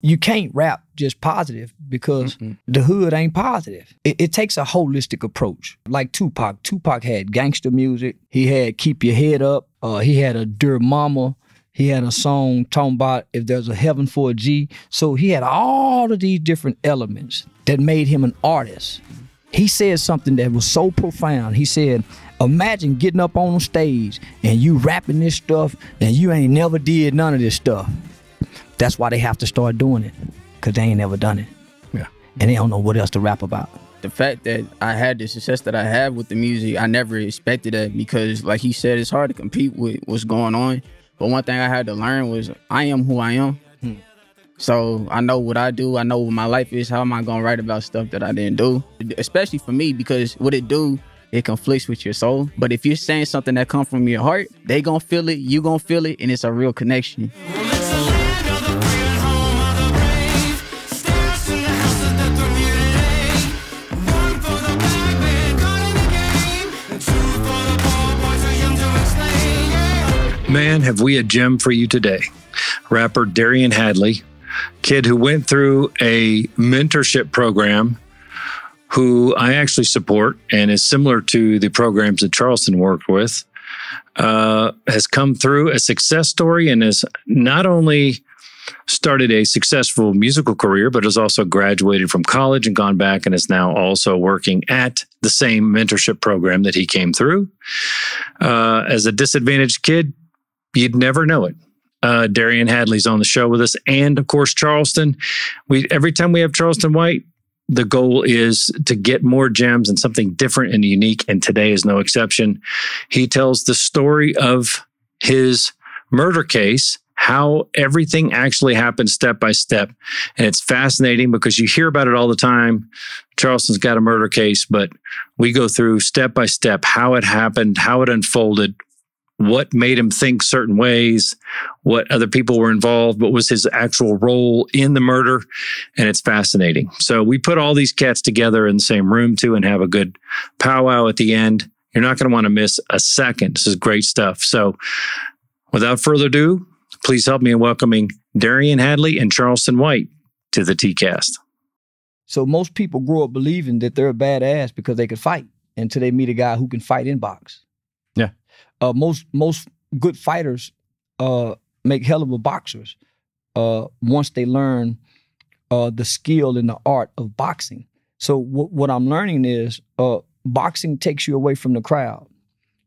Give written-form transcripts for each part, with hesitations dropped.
you can't rap just positive because the hood ain't positive. It takes a holistic approach. Like Tupac. Tupac had gangster music. He had Keep Your Head Up. He had a Dear Mama. He had a song talking about if there's a heaven for a G. So he had all of these different elements that made him an artist. He said something that was so profound. He said, imagine getting up on stage and you rapping this stuff and you ain't never did none of this stuff. That's why they have to start doing it, because they ain't never done it. Yeah. And they don't know what else to rap about. The fact that I had the success that I have with the music, I never expected that, because like he said, it's hard to compete with what's going on. But one thing I had to learn was I am who I am. So I know what I do. I know what my life is. How am I going to write about stuff that I didn't do? Especially for me, because what it do, it conflicts with your soul. But if you're saying something that comes from your heart, they going to feel it, you going to feel it, and it's a real connection. Man, have we a gem for you today. Rapper Darian Hadley, kid who went through a mentorship program, who I actually support and is similar to the programs that Charleston worked with, has come through a success story and has not only started a successful musical career, but has also graduated from college and gone back and is now also working at the same mentorship program that he came through. As a disadvantaged kid, you'd never know it. Darian Hadley's on the show with us. And of course, Charleston. Every time we have Charleston White, the goal is to get more gems and something different and unique. And today is no exception. He tells the story of his murder case, how everything actually happened step by step. And it's fascinating because you hear about it all the time. Charleston's got a murder case, but we go through step by step how it happened, how it unfolded, what made him think certain ways, what other people were involved, what was his actual role in the murder, and it's fascinating. So we put all these cats together in the same room too and have a good powwow at the end. You're not going to want to miss a second. This is great stuff. So without further ado, please help me in welcoming Darian Hadley and Charleston White to the T-Cast. So most people grow up believing that they're a badass because they can fight until they meet a guy who can fight in box. Yeah. Most good fighters make hell of a boxers once they learn the skill and the art of boxing. So what I'm learning is boxing takes you away from the crowd,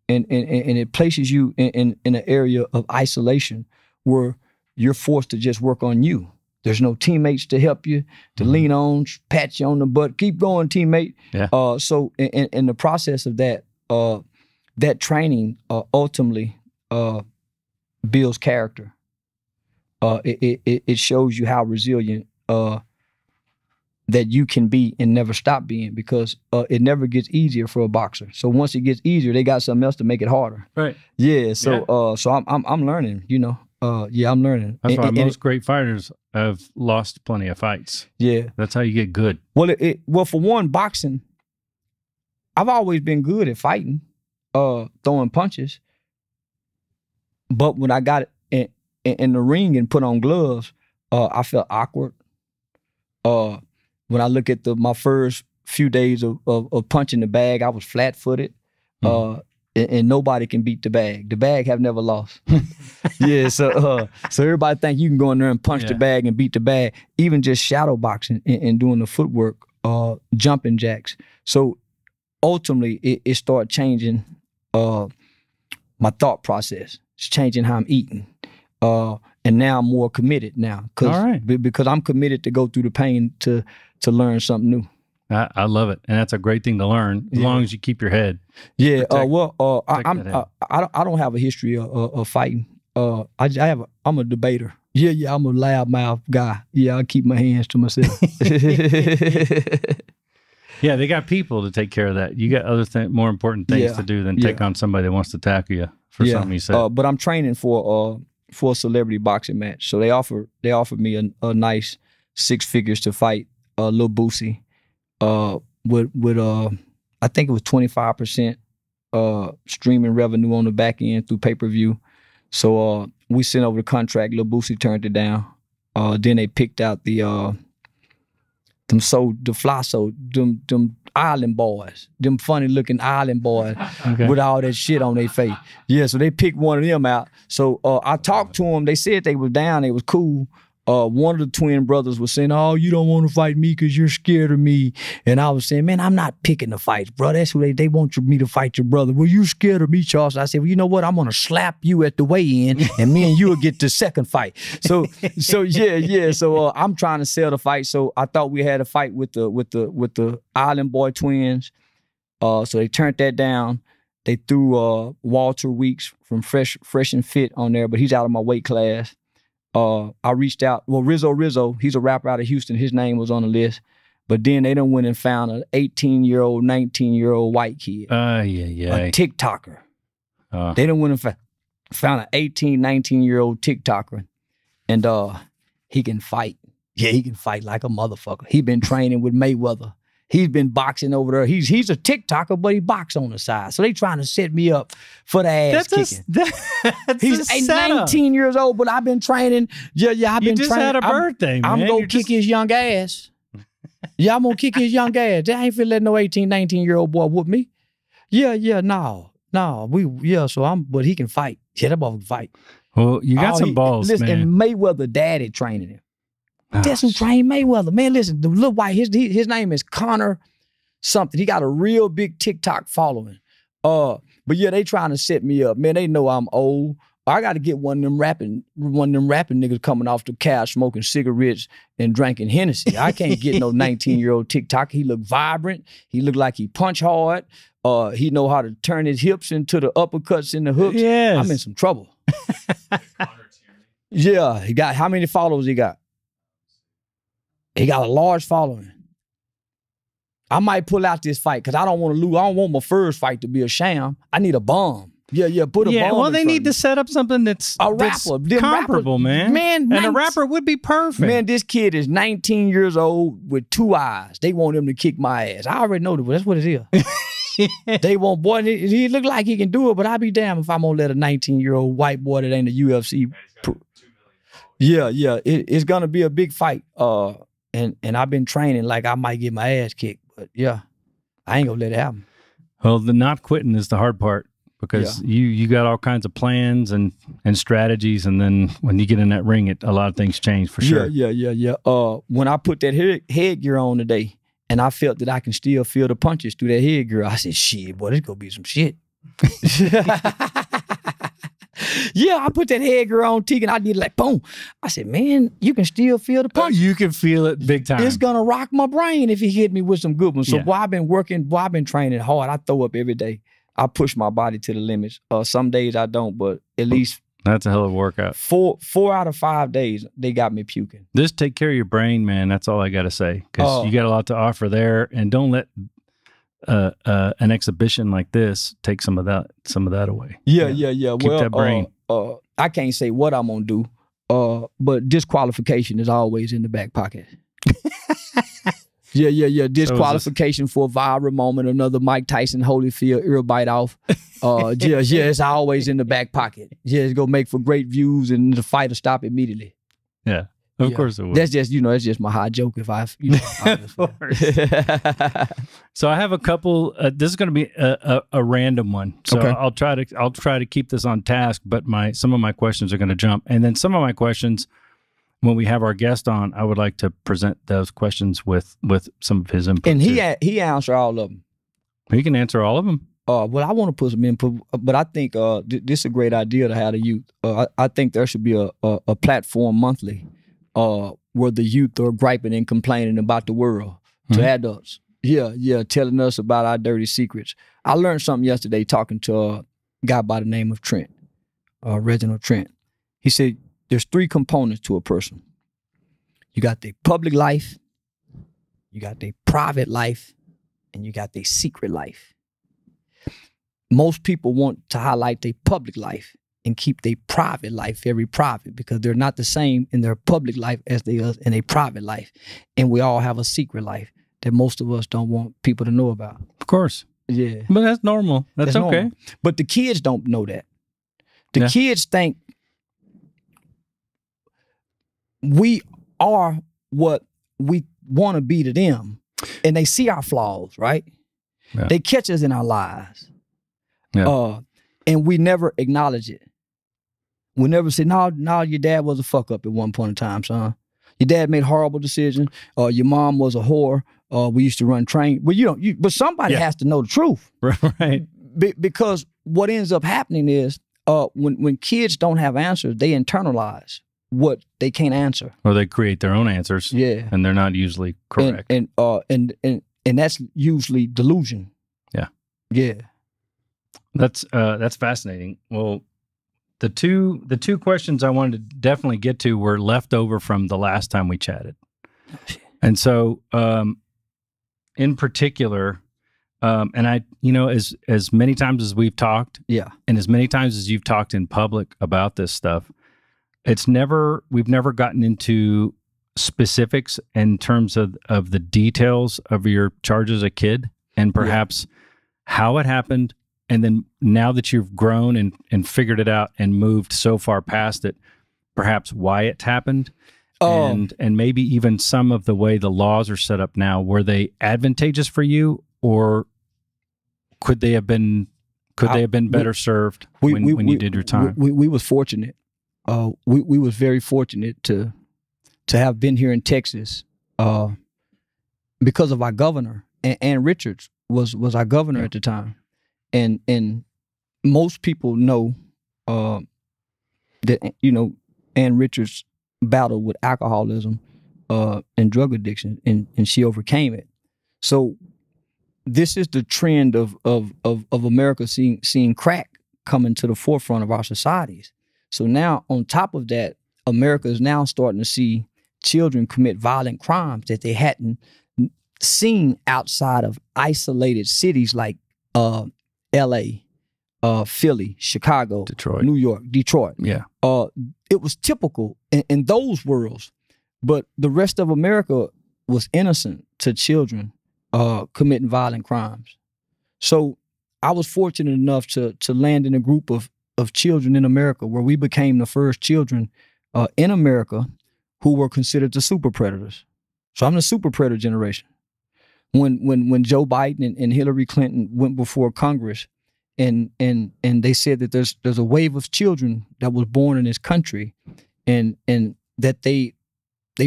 and it places you in an area of isolation where you're forced to just work on you. There's no teammates to help you, to lean on, pat you on the butt, keep going, teammate. Yeah. So in the process of that, that training ultimately builds character. It shows you how resilient that you can be and never stop being, because it never gets easier for a boxer. So once it gets easier, they got something else to make it harder. Right. Yeah. So so I'm learning. You know. Yeah, I'm learning. That's why most great fighters have lost plenty of fights. Yeah. That's how you get good. Well, well, for one, boxing, I've always been good at fighting, throwing punches. But when I got in the ring and put on gloves, I felt awkward. When I look at my first few days of punching the bag, I was flat-footed. And nobody can beat the bag. The bag have never lost. Yeah, so everybody think you can go in there and punch the bag and beat the bag. Even just shadow boxing and doing the footwork, jumping jacks. So ultimately, it started changing my thought process. It's changing how I'm eating. And now I'm more committed now. Because I'm committed to go through the pain to learn something new. I love it, and that's a great thing to learn as long as you keep your head. Yeah. I don't have a history of fighting. I'm a debater. Yeah. I'm a loudmouth guy. Yeah, I keep my hands to myself. Yeah, they got people to take care of that. You got other more important things to do than take on somebody that wants to tackle you for something you said. But I'm training for a celebrity boxing match, so they offered me a nice 6 figures to fight Lil Boosie. With I think it was 25% streaming revenue on the back end through pay-per-view. So we sent over the contract. Lil Boosie turned it down. Then they picked out them island boys, them funny looking island boys with all that shit on their face. Yeah, so they picked one of them out. So I talked to them. They said they was down. They was cool. One of the twin brothers was saying, "Oh, you don't want to fight me because you're scared of me." And I was saying, "Man, I'm not picking the fights, bro. That's who they want me to fight your brother." "Well, you scared of me, Charles." I said, "Well, you know what? I'm gonna slap you at the weigh-in, and me and you will get the second fight." So yeah. So I'm trying to sell the fight. So I thought we had a fight with the Island Boy twins. So they turned that down. They threw Walter Weeks from Fresh and Fit on there, but he's out of my weight class. I reached out. Well, Rizzo, he's a rapper out of Houston. His name was on the list. But then they done went and found an 18-year-old, 19-year-old white kid. A TikToker. They done went and found an 18, 19-year-old TikToker. And he can fight. Yeah, he can fight like a motherfucker. He been training with Mayweather. He's been boxing over there. He's a TikToker, but he box on the side. So they trying to set me up for the ass kicking. He's 19 years old, but I've been training. Yeah, I've been training. You just had a birthday, man. I'm going to kick his young ass. Yeah, I'm going to kick his young ass. I ain't finna let no 18, 19-year-old boy whoop me. No. But he can fight. Yeah, that boy can fight. Well, you got some balls, listen, man. And Mayweather daddy training him. That's who trained Mayweather. Man, listen, the little white, his name is Connor something. He got a real big TikTok following. But yeah, they trying to set me up. Man, they know I'm old. I got to get one of them rapping niggas coming off the couch smoking cigarettes and drinking Hennessy. I can't get no 19-year-old TikTok. He look vibrant. He look like he punch hard. He know how to turn his hips into the uppercuts and the hooks. Yes. I'm in some trouble. Yeah, he got, how many followers he got? He got a large following. I might pull out this fight because I don't want to lose. I don't want my first fight to be a sham. I need a bomb. Yeah, put a bomb. Yeah, well, they need to set up something that's comparable, man. And a rapper would be perfect. Man, this kid is 19 years old with 2 eyes. They want him to kick my ass. I already know that. That's what it is. They want, boy, he look like he can do it, but I'll be damned if I'm going to let a 19-year-old white boy that ain't a UFC. It's going to be a big fight. And I've been training like I might get my ass kicked, but yeah, I ain't gonna let it happen. Well, the not quitting is the hard part because you got all kinds of plans and strategies, and then when you get in that ring, a lot of things change for sure. Yeah. When I put that headgear on today, and I felt that I can still feel the punches through that headgear, I said, "Shit, boy, this gonna be some shit." Yeah, I put that headgear on, Tegan. I did like, boom. I said, man, you can still feel the punch. You can feel it big time. It's going to rock my brain if he hit me with some good ones. So, boy, I've been training hard. I throw up every day. I push my body to the limits. Some days I don't, but at least. That's a hell of a workout. 4 out of 5 days, they got me puking. Just take care of your brain, man. That's all I got to say. Because you got a lot to offer there. And don't let an exhibition like this take some of that away. Yeah. Keep that brain. I can't say what I'm gonna do, but disqualification is always in the back pocket. Yeah. Disqualification for a viral moment, another Mike Tyson Holyfield ear bite off. It's always in the back pocket. Yeah, it's gonna make for great views, and the fight will stop immediately. Yeah. Of course it will. That's just, that's just my high joke if I, Of course. So I have a couple, this is going to be a random one. So I'll try to keep this on task, but some of my questions are going to jump. And then some of my questions, when we have our guest on, I would like to present those questions with some of his input. And he answer all of them. He can answer all of them. Well, I want to put some input, but I think this is a great idea to have the youth. I think there should be a platform monthly where the youth are griping and complaining about the world to adults. Yeah, telling us about our dirty secrets. I learned something yesterday talking to a guy by the name of Trent, Reginald Trent. He said there's 3 components to a person. You got their public life, you got their private life, and you got their secret life. Most people want to highlight their public life and keep their private life very private because they're not the same in their public life as they are in a private life. And we all have a secret life that most of us don't want people to know about. Of course. Yeah. But that's normal. That's okay. Normal. But the kids don't know that. The kids think we are what we want to be to them, and they see our flaws, right? Yeah. They catch us in our lies, and we never acknowledge it. We never say, no, your dad was a fuck up at one point in time, son. Your dad made horrible decisions. Your mom was a whore. We used to run train. Well, but somebody has to know the truth, right? Because what ends up happening is when kids don't have answers, they internalize what they can't answer, or they create their own answers. Yeah, and they're not usually correct. And that's usually delusion. Yeah. That's fascinating. Well, the two questions I wanted to definitely get to were left over from the last time we chatted, and so in particular, and I, as many times as we've talked, and as many times as you've talked in public about this stuff, we've never gotten into specifics in terms of the details of your charge as a kid, and perhaps how it happened. And then now that you've grown and figured it out and moved so far past it, perhaps why it happened, and maybe even some of the way the laws are set up now, were they advantageous for you, or could they have been better served when you did your time? We was fortunate. We was very fortunate to have been here in Texas because of our governor. And Richards was our governor at the time. And most people know that Ann Richards battled with alcoholism and drug addiction, and she overcame it. So this is the trend of America seeing crack coming to the forefront of our societies. So now, on top of that, America is now starting to see children commit violent crimes that they hadn't seen outside of isolated cities like L.A., Philly, Chicago, Detroit, New York, Detroit. Yeah. It was typical in those worlds, but the rest of America was innocent to children committing violent crimes. So I was fortunate enough to land in a group of children in America where we became the first children in America who were considered the super predators. So I'm the super predator generation. When Joe Biden and Hillary Clinton went before Congress and they said that there's a wave of children that was born in this country, and that they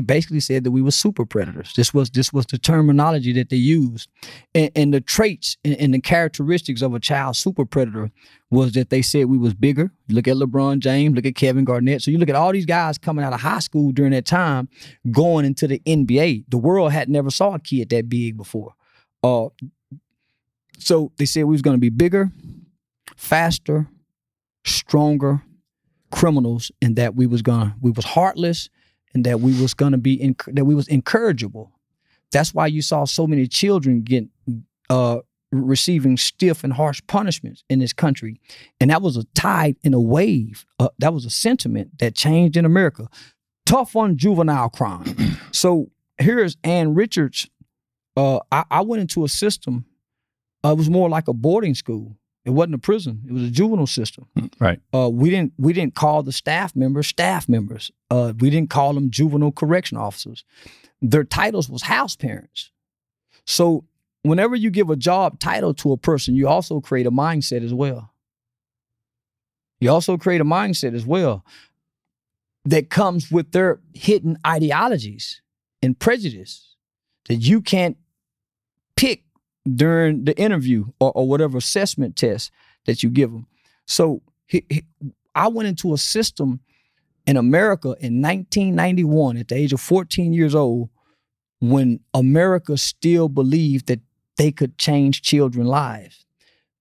basically said that we were super predators. This was the terminology that they used, and the traits and the characteristics of a child super predator was that they said we was bigger. Look at LeBron James, look at Kevin Garnett. So you look at all these guys coming out of high school during that time, going into the NBA. The world had never saw a kid that big before. So they said we was going to be bigger, faster, stronger criminals, and that we was heartless, and that we was gonna be that we was incorrigible. That's why you saw so many children get receiving stiff and harsh punishments in this country, and that was a tide in a wave. That was a sentiment that changed in America. Tough on juvenile crime. So here's Ann Richards. I went into a system. It was more like a boarding school. It wasn't a prison. It was a juvenile system. Right. We didn't call the staff members. We didn't call them juvenile correction officers. Their titles was house parents. So whenever you give a job title to a person, you also create a mindset as well. That comes with their hidden ideologies and prejudice that you can't pick during the interview or whatever assessment test that you give them. So I went into a system in America in 1991 at the age of 14 years old, when America still believed that they could change children's lives.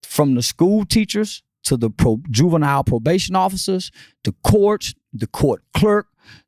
From the school teachers to the juvenile probation officers, the courts, the court clerk,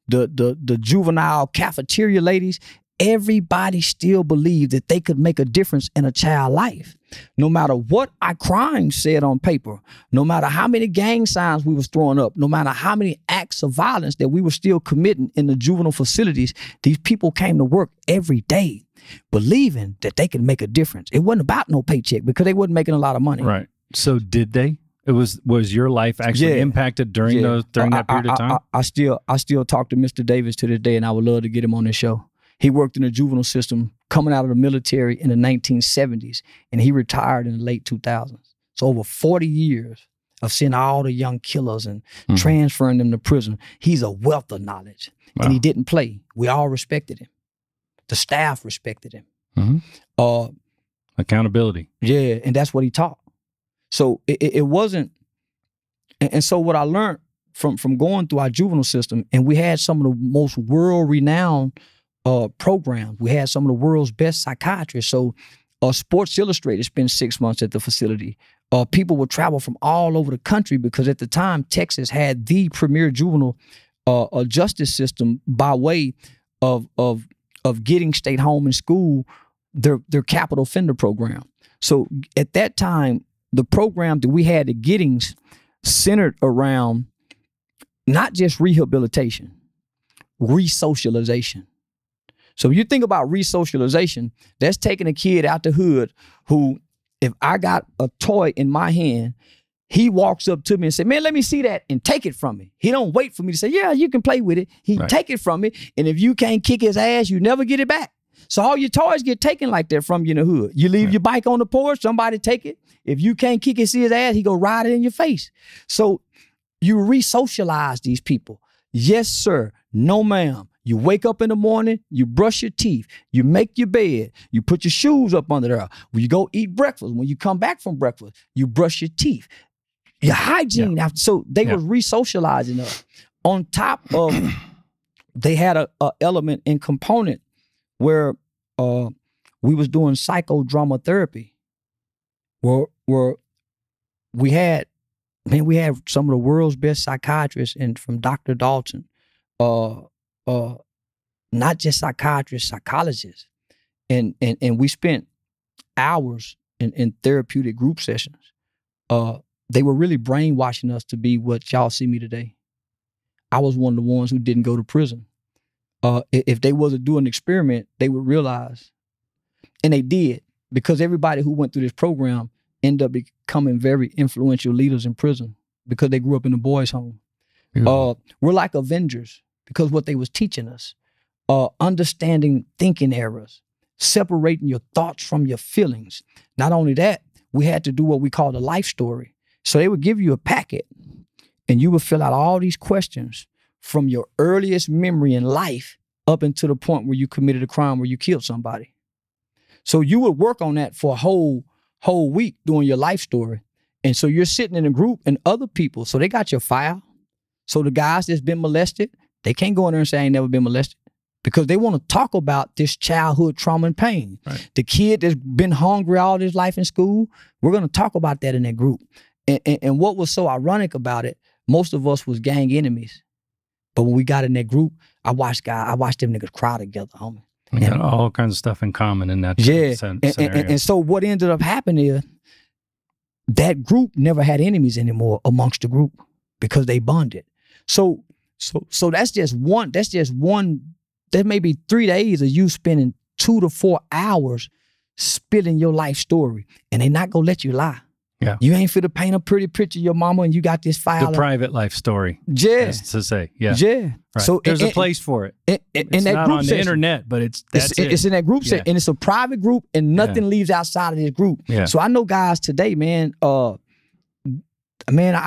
the juvenile cafeteria ladies, everybody still believed that they could make a difference in a child's life. No matter what our crimes said on paper, no matter how many gang signs we was throwing up, no matter how many acts of violence that we were still committing in the juvenile facilities, these people came to work every day believing that they could make a difference. It wasn't about no paycheck because they wasn't making a lot of money. Right. So did they? Was your life actually impacted during that period of time? I still talk to Mr. Davis to this day, and I would love to get him on this show. He worked in the juvenile system coming out of the military in the 1970s, and he retired in the late 2000s. So over 40 years of seeing all the young killers and transferring them to prison. He's a wealth of knowledge, and he didn't play. We all respected him. The staff respected him. Accountability. Yeah, and that's what he taught. So it wasn't, and so what I learned from going through our juvenile system, and we had some of the most world-renowned programs. We had some of the world's best psychiatrists. So Sports Illustrated spent 6 months at the facility. People would travel from all over the country because at the time, Texas had the premier juvenile justice system by way of getting state home and school, their capital offender program. So at that time, the program that we had at Giddings centered around not just rehabilitation, resocialization. So you think about resocialization, that's taking a kid out the hood who, if I got a toy in my hand, he walks up to me and say, man, let me see that, and take it from me. He don't wait for me to say, yeah, you can play with it. He take it from me, and if you can't kick his ass, you never get it back. So all your toys get taken like that from you in the hood. You leave your bike on the porch, somebody take it. If you can't kick and see his ass, he go ride it in your face. So you re-socialize these people. Yes, sir. No, ma'am. You wake up in the morning, you brush your teeth, you make your bed, you put your shoes up under there. When you go eat breakfast, when you come back from breakfast, you brush your teeth. Your hygiene after. So they was re-socializing us. On top of, they had a element and component where we was doing psychodrama therapy. Where we had some of the world's best psychiatrists, and from Dr. Dalton, not just psychiatrists, psychologists. And we spent hours in therapeutic group sessions. They were really brainwashing us to be what y'all see me today. I was one of the ones who didn't go to prison. If they wasn't doing an experiment, they would realize, and they did, because everybody who went through this program ended up becoming very influential leaders in prison because they grew up in a boys' home. We're like Avengers because what they was teaching us, understanding thinking errors, separating your thoughts from your feelings. Not only that, we had to do what we call the life story. So they would give you a packet and you would fill out all these questions from your earliest memory in life up until the point where you committed a crime where you killed somebody. So you would work on that for a whole week doing your life story. And so you're sitting in a group and other people, so they got your file. So the guys that's been molested, they can't go in there and say I ain't never been molested because they want to talk about this childhood trauma and pain. Right. The kid that's been hungry all his life in school, we're going to talk about that in that group. And what was so ironic about it, most of us was gang enemies. But when we got in that group, I watched them niggas cry together, homie. We got all kinds of stuff in common in that scenario. And so what ended up happening is that group never had enemies anymore amongst the group because they bonded. So that's just one, that may be 3 days of you spending 2 to 4 hours spilling your life story, and they not gonna let you lie. Yeah. You ain't fit to paint a pretty picture of your mama and you got this file. The private life story. Yeah. To say. Yeah. Yeah. Right. So there's a place for it. It's not on the internet, but it's in that group set. And it's a private group and nothing leaves outside of this group. Yeah. So I know guys today, man, I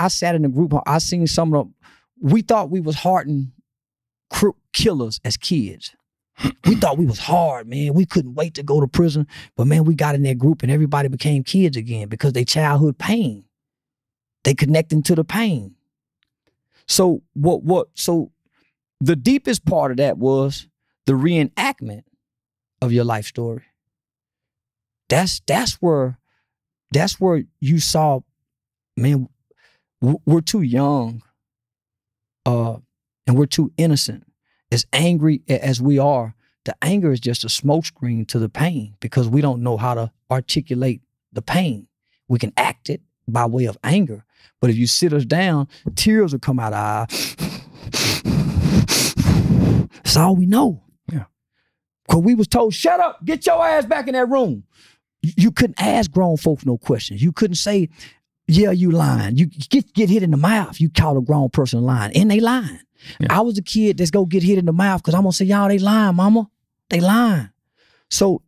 sat in the group, I seen some of them, we thought we was hardened killers as kids. We thought we was hard, man. We couldn't wait to go to prison. But man, we got in that group and everybody became kids again because they childhood pain. They connecting to the pain. So so the deepest part of that was the reenactment of your life story. That's where you saw, man, we're too young and we're too innocent. As angry as we are, the anger is just a smokescreen to the pain because we don't know how to articulate the pain. We can act it by way of anger, but if you sit us down, tears will come out of our eyes. That's all we know. Yeah. Because we was told, shut up, get your ass back in that room. You couldn't ask grown folks no questions. You couldn't say, Yeah, you lying. You get hit in the mouth. You call a grown person lying, and they lying. Yeah. I was a kid that's go get hit in the mouth because I'm gonna say, y'all, they lying, mama. They lying. So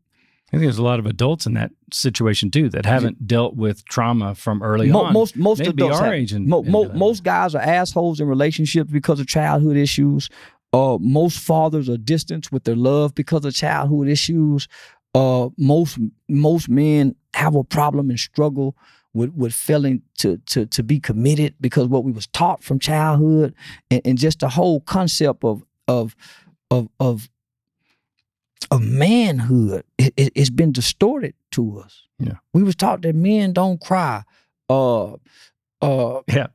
I think there's a lot of adults in that situation too that haven't dealt with trauma from early on. Most adults our age. Most guys are assholes in relationships because of childhood issues. Most fathers are distant with their love because of childhood issues. Most men have a problem and struggle with failing to be committed because what we was taught from childhood, and just the whole concept of manhood, it's been distorted to us. Yeah, we was taught that men don't cry. Yeah,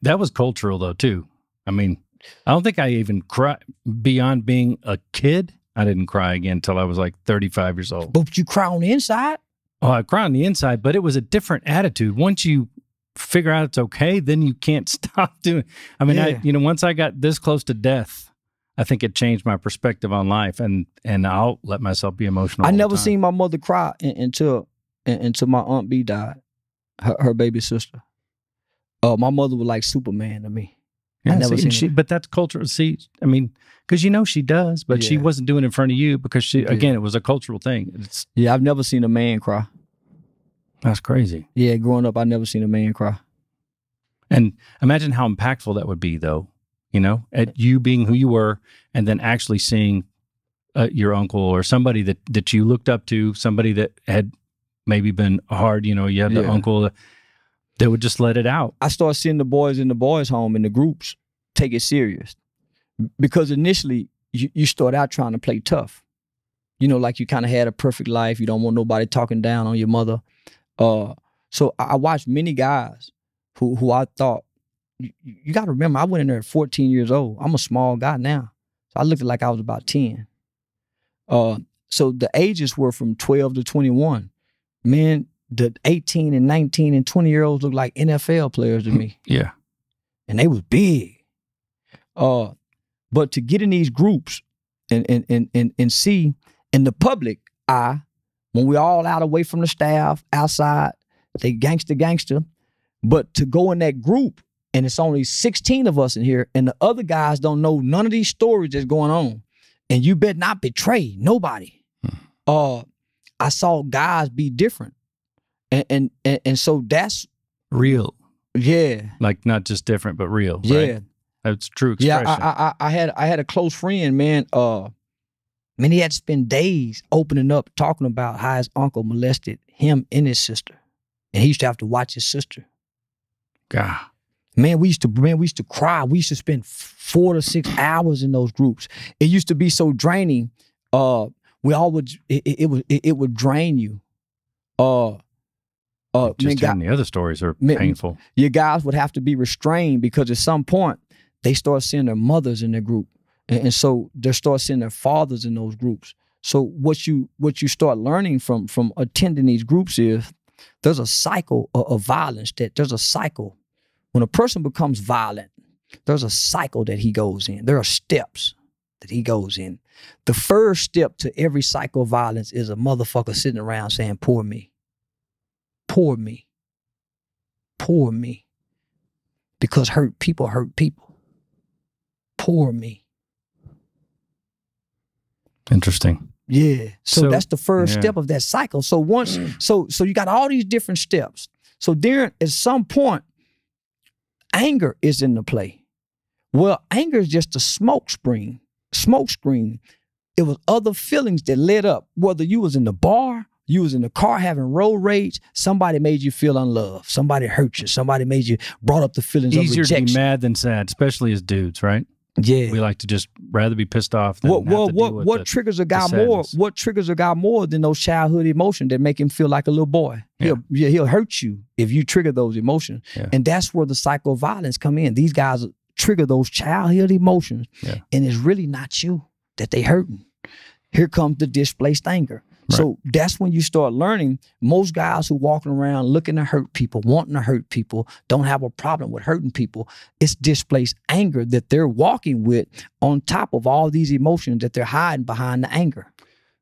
that was cultural though too. I mean, I don't think I even cried beyond being a kid. I didn't cry again until I was like 35 years old. But you cry on the inside. Oh, I cry on the inside, but it was a different attitude. Once you figure out it's okay, then you can't stop doing. I mean, Yeah. Once I got this close to death, I think it changed my perspective on life, and I'll let myself be emotional. I all the never time. seen my mother cry until my Aunt B died, her baby sister. My mother was like Superman to me. Yeah, I never seen but that's cultural. See, I mean, because she does, but she Yeah. wasn't doing it in front of you because again, it was a cultural thing. Yeah, I've never seen a man cry. That's crazy. Yeah, growing up, I never seen a man cry. And imagine how impactful that would be, though. At you being who you were, and then actually seeing your uncle or somebody that you looked up to, somebody that had maybe been hard. You had the uncle that would just let it out. I started seeing the boys in the boys' home in the groups take it serious, because initially you start out trying to play tough. Like you kind of had a perfect life. You don't want nobody talking down on your mother. So I watched many guys who I thought, you got to remember, I went in there at 14 years old. I'm a small guy now. So I looked like I was about 10. So the ages were from 12 to 21. Man, the 18 and 19 and 20-year-olds looked like NFL players to me. Yeah. And they was big. But to get in these groups and see in the public eye, when we all out away from the staff, outside, they gangster, but to go in that group, and it's only 16 of us in here, and the other guys don't know none of these stories that's going on, and you better not betray nobody. I saw guys be different. And so that's real. Yeah. Like not just different, but real. Yeah. Right? That's true expression. Yeah, I had a close friend, man. Man, he had to spend days opening up, talking about how his uncle molested him and his sister. And he used to have to watch his sister. God. Man, we used to cry. We used to spend 4 to 6 hours in those groups. It used to be so draining. We all would it would drain you. Just hearing the other stories are painful. Your guys would have to be restrained because at some point they start seeing their mothers in their group, and so they start seeing their fathers in those groups. So what you start learning from attending these groups is there's a cycle of violence. There's a cycle. When a person becomes violent, there's a cycle that he goes in. There are steps that he goes in. The first step to every cycle of violence is a motherfucker sitting around saying, "Poor me. Poor me. Poor me." Because hurt people hurt people. Poor me. Interesting. Yeah. So that's the first step of that cycle. So once, so you got all these different steps. So then at some point, anger is in the play. Well, anger is just a smoke screen. It was other feelings that led up, whether you was in the bar, you was in the car having road rage, somebody made you feel unloved, somebody hurt you, somebody brought up the feelings of rejection. Easier to be mad than sad, especially as dudes, right? Yeah. We like to just rather be pissed off than what triggers a guy more? What triggers a guy more than those childhood emotions that make him feel like a little boy? He'll hurt you if you trigger those emotions. Yeah. And that's where the cycle of violence come in. These guys trigger those childhood emotions, and it's really not you that they hurting. Here comes the displaced anger. Right. So that's when you start learning. Most guys who walking around looking to hurt people, wanting to hurt people, don't have a problem with hurting people. It's displaced anger that they're walking with on top of all these emotions that they're hiding behind the anger.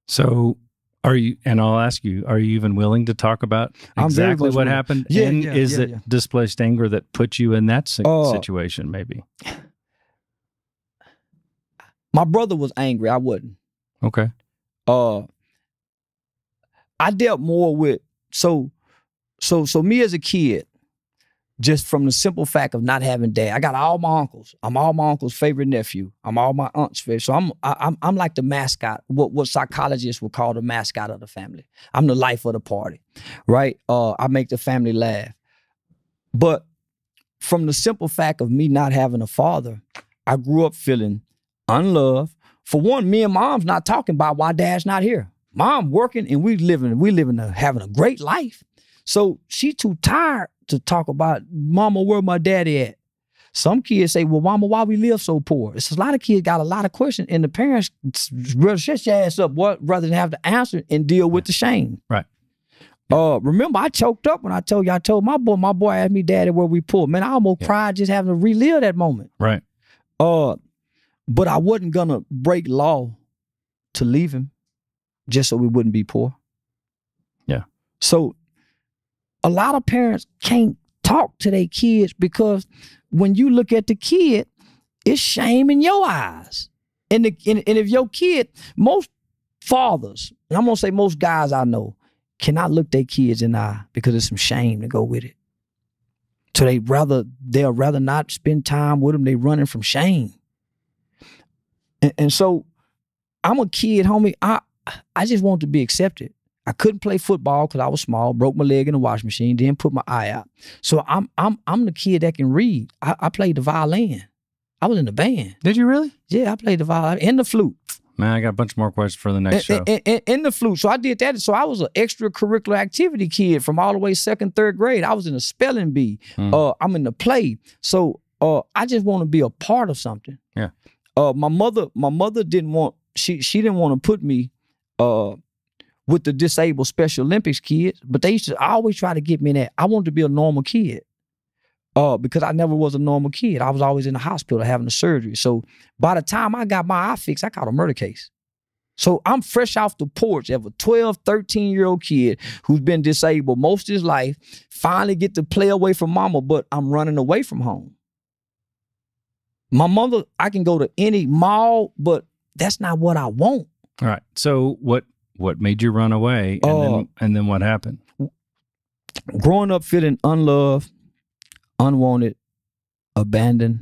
So Are you? And I'll ask you: are you even willing to talk about exactly what happened? Yeah, and is it displaced anger that put you in that situation? Maybe. My brother was angry. I wasn't. Okay. I dealt more with so me as a kid, just from the simple fact of not having dad. I got all my uncles. I'm all my uncle's favorite nephew. I'm all my aunt's favorite. So I'm like the mascot, what psychologists would call the mascot of the family. I'm the life of the party, right? I make the family laugh. But from the simple fact of me not having a father, I grew up feeling unloved. For one, me and mom's not talking about why dad's not here. Mom working and we having a great life. So she too tired to talk about, mama, where my daddy at? Some kids say, well, mama, why we live so poor? It's a lot of kids got a lot of questions, and the parents rather shut your ass up, rather than have to answer and deal with the shame. Right. Remember, I choked up when I told my boy asked me, daddy, where we poor. Man, I almost cried just having to relive that moment. Right. But I wasn't gonna break law to leave him just so we wouldn't be poor. Yeah. So a lot of parents can't talk to their kids because when you look at the kid, it's shame in your eyes. And if your kid, most fathers, and I'm gonna say most guys I know, cannot look their kids in the eye because there's some shame to go with it. So they'll rather not spend time with them. They running from shame. And so I'm a kid, homie. I just want to be accepted. I couldn't play football because I was small, broke my leg in the washing machine, didn't put my eye out. So I'm the kid that can read. I played the violin. I was in the band. Did you really? Yeah, I played the violin and the flute. Man, I got a bunch more questions for the next show. And the flute. So I did that. So I was an extracurricular activity kid from all the way 2nd, 3rd grade. I was in a spelling bee. I'm in the play. So I just want to be a part of something. Yeah. My mother didn't want, she didn't want to put me with the disabled Special Olympics kids, but they used to always try to get me in that. I wanted to be a normal kid because I never was a normal kid. I was always in the hospital having a surgery. So by the time I got my eye fixed, I caught a murder case. So I'm fresh off the porch of a 12, 13-year-old kid who's been disabled most of his life, finally get to play away from mama, but I'm running away from home. My mother, I can go to any mall, but that's not what I want. All right. So what made you run away, and then what happened? Growing up feeling unloved, unwanted, abandoned,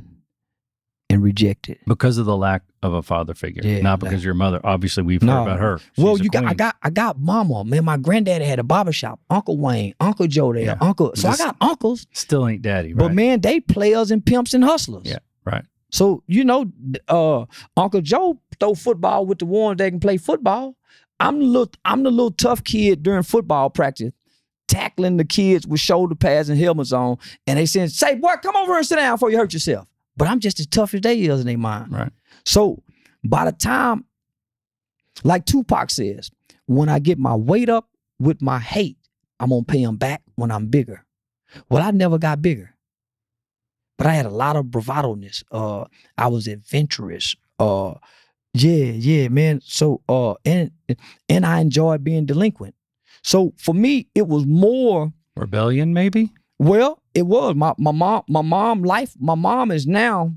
and rejected. Because of the lack of a father figure, not because your mother. Obviously, we've heard about her. She's I got mama. Man, my granddaddy had a barbershop. Uncle Wayne, Uncle Joe there, Uncle. So I got uncles. Still ain't daddy, right? But man, they players and pimps and hustlers. Yeah, right. So, you know, Uncle Joe throw football with the ones that can play football. I'm the little tough kid during football practice, tackling the kids with shoulder pads and helmets on, and they saying, say, boy, come over and sit down before you hurt yourself. But I'm just as tough as they is in their mind. Right. So by the time, like Tupac says, when I get my weight up with my hate, I'm going to pay them back when I'm bigger. Well, I never got bigger. But I had a lot of bravado-ness. I was adventurous. Yeah, man. So, and I enjoyed being delinquent. So for me, it was more rebellion, maybe. Well, it was my mom is now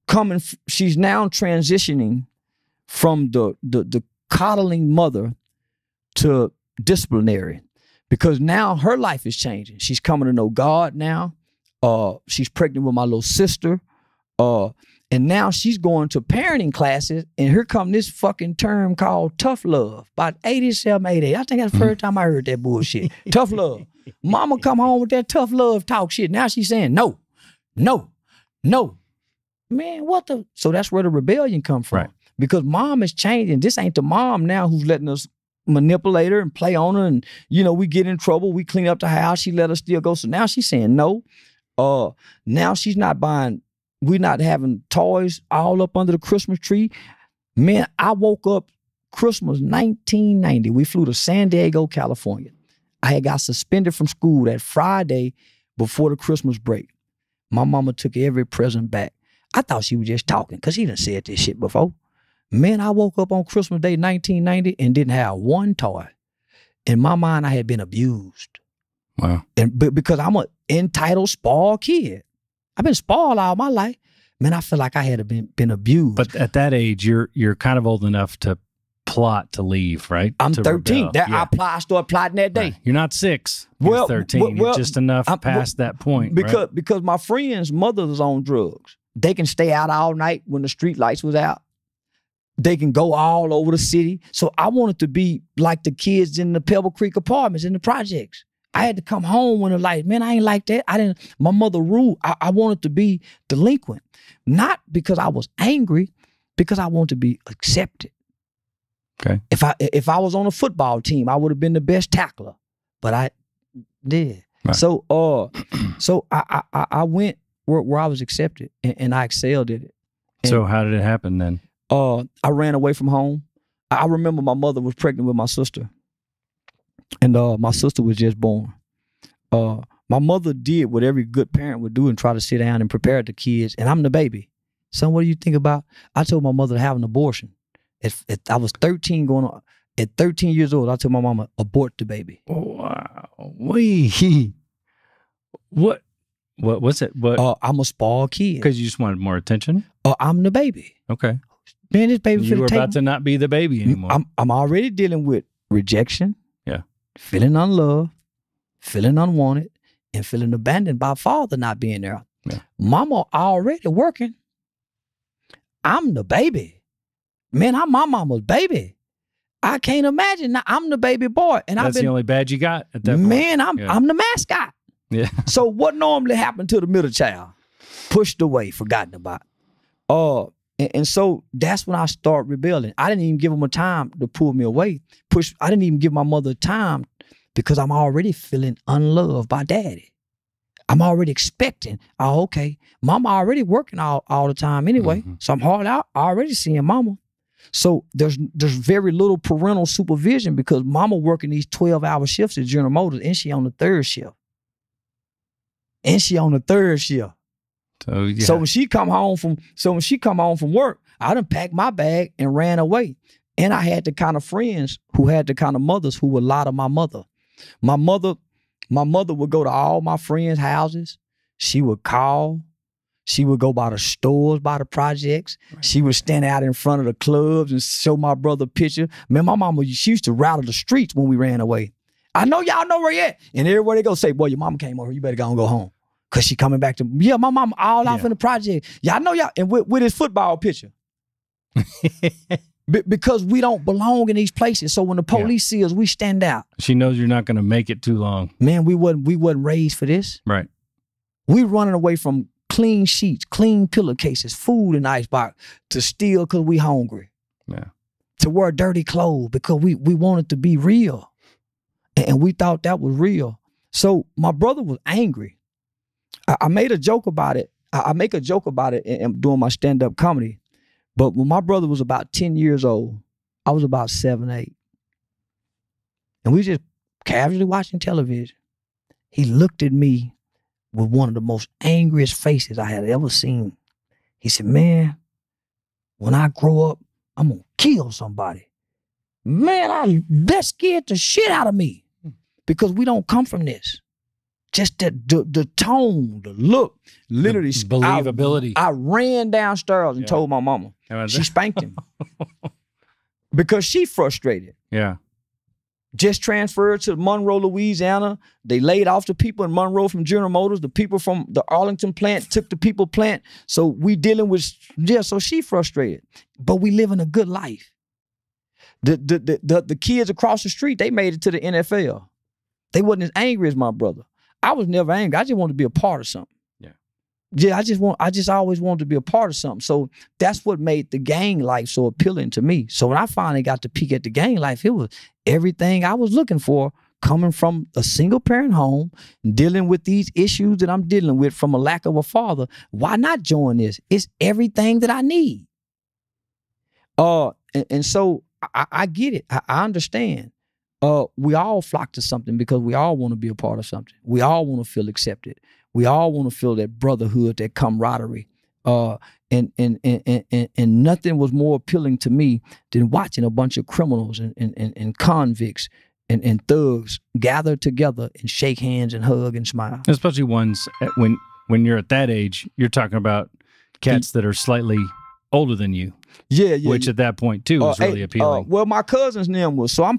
coming. She's now transitioning from the coddling mother to disciplinary, because now her life is changing. She's coming to know God now. She's pregnant with my little sister. And now she's going to parenting classes, and here come this fucking term called tough love. About 87, 88. I think that's the first time I heard that bullshit. Tough love. Mama come home with that tough love talk shit. Now she's saying no, no, no. Man, what the? So that's where the rebellion come from. Right. Because mom is changing. This ain't the mom now who's letting us manipulate her and play on her, and you know, we get in trouble, we clean up the house, she let us still go. So now she's saying no. Now she's not buying, we're not having toys all up under the Christmas tree. Man, I woke up Christmas 1990. We flew to San Diego, California. I had got suspended from school that Friday before the Christmas break. My mama took every present back. I thought she was just talking because she done said this shit before. Man, I woke up on Christmas Day 1990 and didn't have one toy. In my mind, I had been abused. Wow. And because I'm an entitled, spoiled kid. I've been spoiled all my life. Man, I feel like I had been abused. But at that age, you're kind of old enough to plot to leave, right? I'm to 13. I started plotting that day. Right. You're not 6. You're 13. You're just enough past that point. Because my friend's mother was on drugs. They can stay out all night when the street lights was out. They can go all over the city. So I wanted to be like the kids in the Pebble Creek apartments in the projects. I had to come home when the light, man, I ain't like that. My mother ruled. I wanted to be delinquent. Not because I was angry, because I wanted to be accepted. Okay. If I was on a football team, I would have been the best tackler. But I did. Right. So I went where I was accepted and I excelled at it. And so how did it happen then? I ran away from home. I remember my mother was pregnant with my sister. And my sister was just born. My mother did what every good parent would do and try to sit down and prepare the kids. And I'm the baby. Son, what do you think about? I told my mother to have an abortion. I was 13 going on. At 13 years old, I told my mama, abort the baby. Wow. What's it? I'm a spoiled kid. Because you just wanted more attention? I'm the baby. Okay. Man, this baby. You were about to not be the baby anymore. I'm already dealing with rejection. Yeah. Feeling unloved, feeling unwanted, and feeling abandoned by father not being there. Yeah. Mama already working. I'm the baby. Man, I'm my mama's baby. I can't imagine. Now, I'm the baby boy. And that's the only badge you got at that point. Man, I'm the mascot. Yeah. So what normally happened to the middle child? Pushed away, forgotten about. And so that's when I start rebelling. I didn't even give them a time to pull me away. I didn't even give my mother time because I'm already feeling unloved by daddy. I'm already expecting, okay, mama already working all the time anyway. Mm-hmm. So I'm hard out, already seeing mama. So there's very little parental supervision because mama working these 12-hour shifts at General Motors and she on the third shift. So, yeah. So when she come home from work, I done packed my bag and ran away. And I had the kind of friends who had the kind of mothers who would lie to my mother. My mother would go to all my friends' houses. She would call. She would go by the stores, by the projects. Right. She would stand out in front of the clubs and show my brother a picture. Man, my mama, she used to rattle the streets when we ran away. I know y'all know where you at. And everywhere they go say, boy, your mama came over. You better go and go home. Because she coming back to, my mama all out in the project. Y'all know y'all, and with his football picture. Because we don't belong in these places. So when the police see us, we stand out. She knows you're not going to make it too long. Man, we wasn't raised for this. Right. We running away from clean sheets, clean pillowcases, food in the icebox, to steal because we hungry. Yeah. To wear dirty clothes because we wanted to be real. And we thought that was real. So my brother was angry. I made a joke about it. I make a joke about it and doing my stand-up comedy. But when my brother was about 10 years old, I was about 7, 8. And we just casually watching television. He looked at me with one of the most angriest faces I had ever seen. He said, man, when I grow up, I'm going to kill somebody. Man, that scared the shit out of me because we don't come from this. Just the tone, the look, literally. The believability. I ran downstairs and told my mama. She spanked him. Because she frustrated. Yeah. Just transferred to Monroe, Louisiana. They laid off the people in Monroe from General Motors. The people from the Arlington plant took the people plant. So we dealing with, so she frustrated. But we living a good life. The kids across the street, they made it to the NFL. They wasn't as angry as my brother. I was never angry. I just wanted to be a part of something. Yeah, I just always wanted to be a part of something. So that's what made the gang life so appealing to me. So when I finally got to peek at the gang life, it was everything I was looking for, coming from a single parent home, dealing with these issues that I'm dealing with from a lack of a father. Why not join this? It's everything that I need. And so I get it. I understand. We all flock to something because we all want to be a part of something. We all want to feel accepted. We all want to feel that brotherhood, that camaraderie. And nothing was more appealing to me than watching a bunch of criminals and convicts and thugs gather together and shake hands and hug and smile. Especially ones when you're at that age, you're talking about cats that are slightly older than you. Yeah. Which at that point too was really appealing. Well, my cousin's name was, so I'm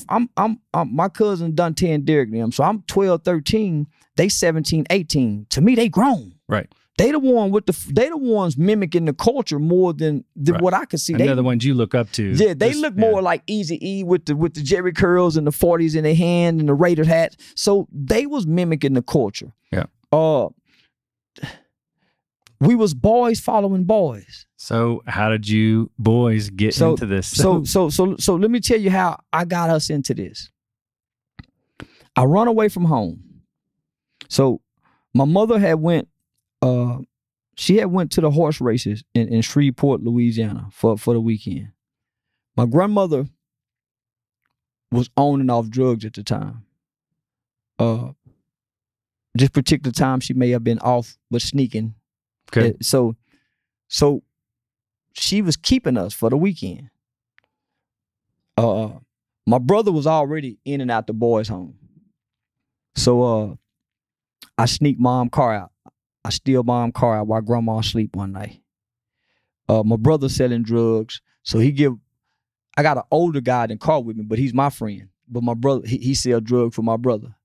my cousin Dante and Derek them. So I'm 12, 13, they 17, 18. To me, they grown. Right. They the ones mimicking the culture more than right. What I could see. And they're the ones you look up to. Yeah, they look more like Eazy-E with the Jerry curls and the 40s in their hand and the Raiders hats. So they was mimicking the culture. Yeah. We was boys following boys. So how did you boys get into this? So let me tell you how I got us into this. I run away from home. So my mother had went she had went to the horse races in Shreveport, Louisiana for the weekend. My grandmother was on and off drugs at the time. This particular time she may have been off but sneaking. Okay. So she was keeping us for the weekend. My brother was already in and out the boys' home. So I sneak mom car out. I steal mom car out while grandma asleep one night. My brother selling drugs. So I got an older guy in the car with me, but he's my friend. But my brother, he sell drugs for my brother.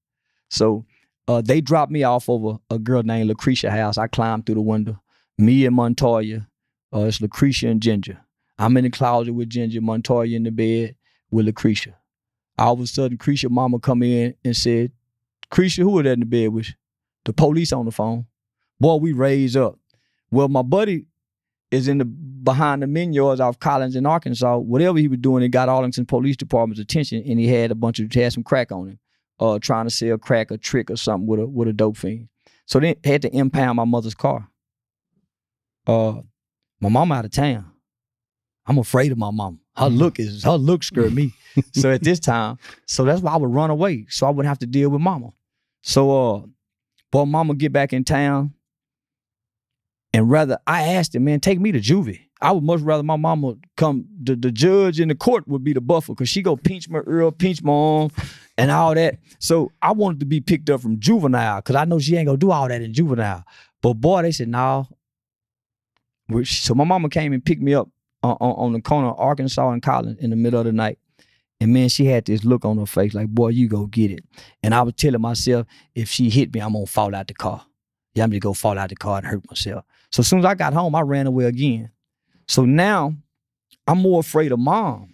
So they dropped me off over a girl named Lucretia house. I climbed through the window. Me and Montoya. It's Lucretia and Ginger. I'm in the closet with Ginger, Montoya in the bed with Lucretia. All of a sudden, Lucretia mama come in and said, Lucretia, who was that in the bed with you? The police on the phone. Boy, we raised up. Well, my buddy is behind the men yards off Collins in Arkansas. Whatever he was doing, it got Arlington Police Department's attention, and he had some crack on him, trying to sell crack or trick or something with a dope fiend. So they had to impound my mother's car. My mom out of town. I'm afraid of my mom. Her look scared me. So at this time, so that's why I would run away, so I wouldn't have to deal with mama. So boy, mama get back in town. And I asked him, man, take me to juvie. I would much rather my mama come, the judge in the court would be the buffer, because she go pinch my ear, pinch my arm, and all that. So I wanted to be picked up from juvenile, because I know she ain't gonna do all that in juvenile. But boy, they said, nah. So my mama came and picked me up on the corner of Arkansas and Collins in the middle of the night. And man, she had this look on her face like, boy, you go get it. And I was telling myself, if she hit me, I'm gonna fall out the car. Yeah, I'm gonna go fall out the car and hurt myself. So as soon as I got home, I ran away again. So now I'm more afraid of mom.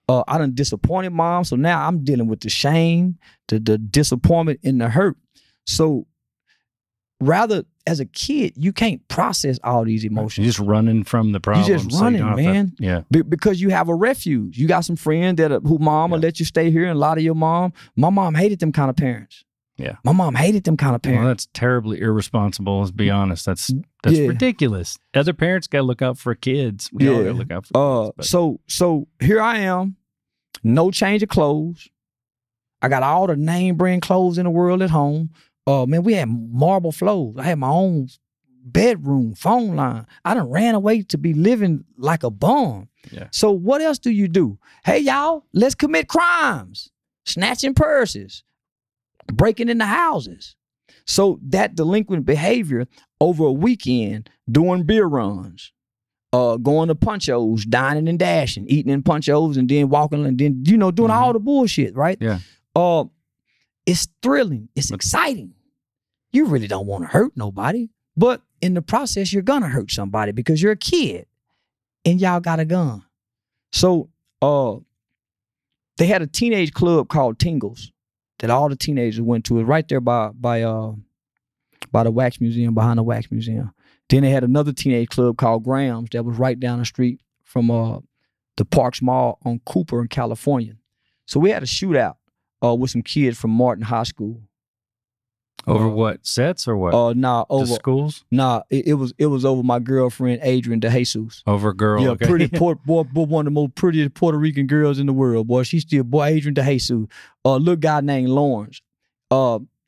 I done disappointed mom. So now I'm dealing with the shame, the disappointment, and the hurt. So rather, as a kid, you can't process all these emotions. You're just running from the problem. You're just running, man. Because you have a refuge. You got some friends who mama let you stay here, and a lot of your my mom hated them kind of parents. Yeah. My mom hated them kind of parents. Well, that's terribly irresponsible, let's be honest. That's ridiculous. Other parents got to look out for kids. We all got to look out for kids. So here I am, no change of clothes. I got all the name brand clothes in the world at home. Man, we had marble floors. I had my own bedroom, phone line. I done ran away to be living like a bum. Yeah. So what else do you do? Hey, y'all, let's commit crimes. Snatching purses. Breaking into houses. So that delinquent behavior over a weekend, doing beer runs, going to Punchos, dining and dashing, eating in Punchos, and then walking, and then, doing all the bullshit, right? Yeah. It's thrilling. It's exciting. You really don't want to hurt nobody, but in the process, you're gonna hurt somebody because you're a kid and y'all got a gun. So they had a teenage club called Tingles that all the teenagers went to. It right there by the Wax Museum, behind the Wax Museum. Then they had another teenage club called Graham's that was right down the street from the Parks Mall on Cooper in California. So we had a shootout with some kids from Martin High School. Over what, sets or what? Nah, over just schools. Nah, it was over my girlfriend Adrian DeJesus. Over a girl, yeah, okay. Pretty boy, one of the most prettiest Puerto Rican girls in the world. Boy, she's still Adrian DeJesus. Little guy named Lawrence.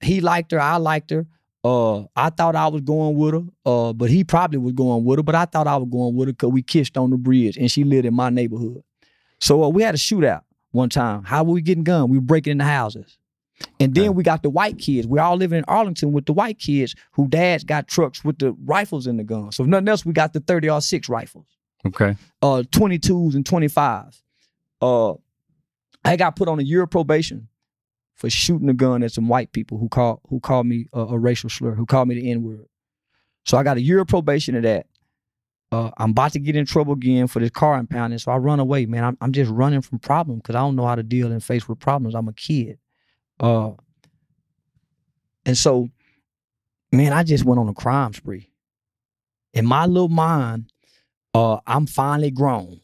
He liked her, I liked her. I thought I was going with her, but he probably was going with her, but I thought I was going with her because we kissed on the bridge and she lived in my neighborhood. So we had a shootout one time. How were we getting guns? We were breaking into houses. And then we got the white kids. We all living in Arlington with the white kids who dads got trucks with the rifles and the guns. So if nothing else, we got the 30-06 rifles. Okay. 22s and 25s. I got put on a year of probation for shooting a gun at some white people who called me a racial slur, who called me the N-word. So I got a year of probation of that. I'm about to get in trouble again for this car impounding, so I run away, man. I'm just running from problems because I don't know how to deal and face with problems. I'm a kid. And so, man, I just went on a crime spree. In my little mind, I'm finally grown.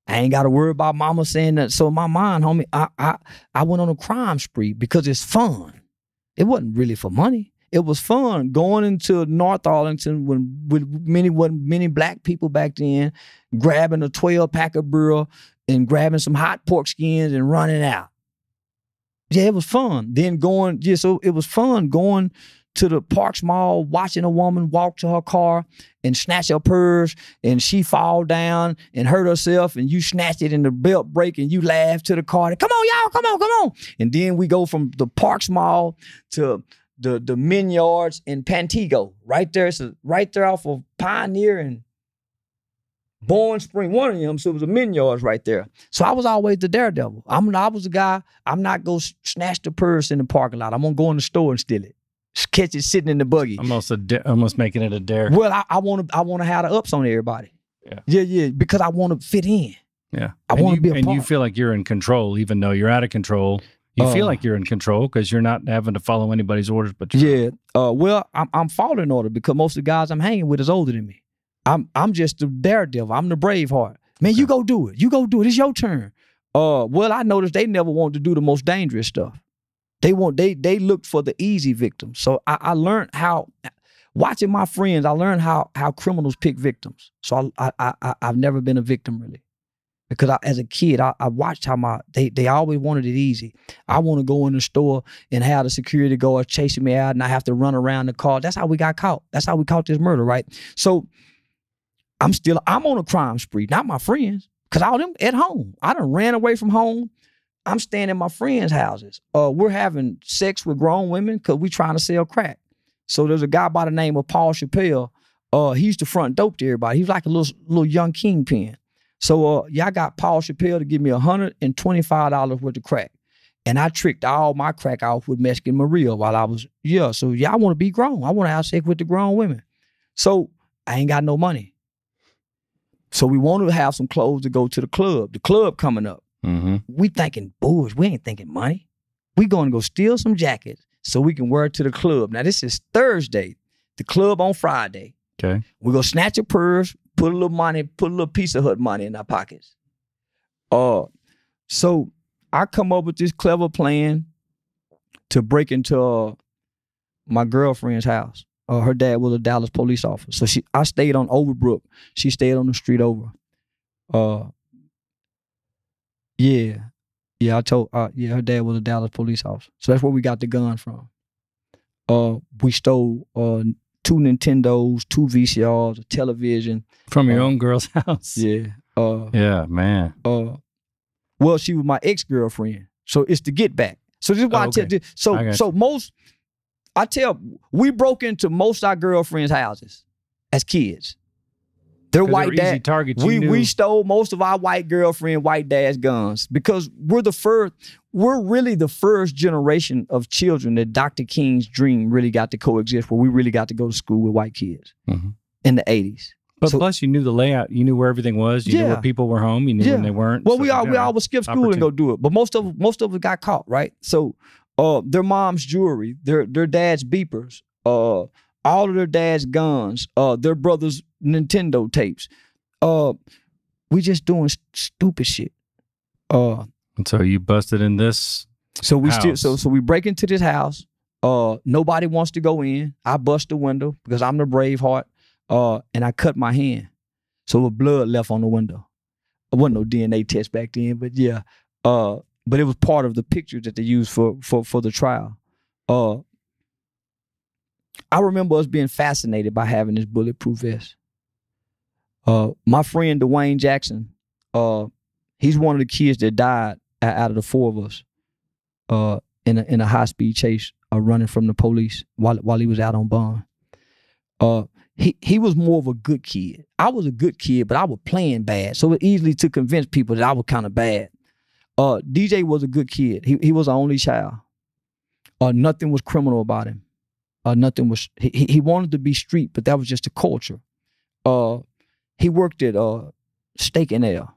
I ain't got to worry about mama saying that. So in my mind, homie, I went on a crime spree because it's fun. It wasn't really for money. It was fun going into North Arlington with many black people back then, grabbing a 12-pack of burl and grabbing some hot pork skins and running out. Yeah, it was fun. Then so it was fun going to the Parks Mall, watching a woman walk to her car and snatch her purse, and she fall down and hurt herself, and you snatch it and the belt break, and you laugh to the car. Come on, y'all, come on. And then we go from the Parks Mall to the Mxrdxr in Pantego, right there. So right there off of Pioneer and Born Spring, one of them. So it was a Mxrdxr right there. So I was always the daredevil. I was the guy. I'm not gonna snatch the purse in the parking lot. I'm gonna go in the store and steal it. Catch it sitting in the buggy. Almost making it a dare. Well, I want to have the ups on everybody. Yeah, because I want to fit in. Yeah, I want to be a part. And you feel like you're in control, even though you're out of control. You feel like you're in control because you're not having to follow anybody's orders. But well, I'm following order because most of the guys I'm hanging with is older than me. I'm just the daredevil. I'm the brave heart. Man, you go do it. You go do it. It's your turn. Well, I noticed they never wanted to do the most dangerous stuff. They looked for the easy victims. So I learned how, watching my friends, I learned how criminals pick victims. So I've never been a victim really. Because as a kid, I watched how they always wanted it easy. I want to go in the store and have the security guard chasing me out and I have to run around the car. That's how we got caught. That's how we caught this murder, right? So I'm on a crime spree, not my friends, because all them at home. I done ran away from home. I'm staying in my friends' houses. We're having sex with grown women because we trying to sell crack. So there's a guy by the name of Paul Chappelle. He used to front dope to everybody. He was like a little young kingpin. So y'all got Paul Chappelle to give me $125 worth of crack. And I tricked all my crack off with Mexican Maria while I was, so y'all want to be grown. I want to have sex with the grown women. So I ain't got no money. So we want to have some clothes to go to the club. The club coming up. Mm-hmm. We thinking booze. We ain't thinking money. We going to go steal some jackets so we can wear it to the club. Now, this is Thursday. The club on Friday. Okay. We go snatch a purse, put a little money, put a little Pizza Hut money in our pockets. So I come up with this clever plan to break into my girlfriend's house. Her dad was a Dallas police officer. So I stayed on Overbrook. She stayed on the street over. I told her dad was a Dallas police officer. So that's where we got the gun from. We stole 2 Nintendos, 2 VCRs, a television. From your own girl's house? Yeah. Yeah, man. Well, she was my ex-girlfriend. So it's the get back. So this is why I tell we broke into most of our girlfriends' houses as kids. They're white dad. We stole most of our white girlfriend, white dad's guns because we're really the first generation of children that Dr. King's dream really got to coexist, where we really got to go to school with white kids in the 80s. But plus you knew the layout, you knew where everything was, you knew where people were home, you knew when they weren't. Well, we all would skip school and go do it. But most of us got caught, right? So their mom's jewelry, their dad's beepers, all of their dad's guns, their brother's Nintendo tapes. We just doing stupid shit. And so you busted in this house. So we break into this house. Nobody wants to go in. I bust the window because I'm the brave heart. And I cut my hand. So the blood left on the window. There wasn't no DNA test back then, but yeah. But it was part of the picture that they used for the trial. I remember us being fascinated by having this bulletproof vest. My friend Dwayne Jackson, he's one of the kids that died out of the 4 of us in a high-speed chase running from the police while he was out on bond. He was more of a good kid. I was a good kid, but I was playing bad. So it easily to convince people that I was kind of bad. DJ was a good kid. He was our only child. Nothing was criminal about him. Nothing was, he wanted to be street, but that was just the culture. He worked at Steak and Ale.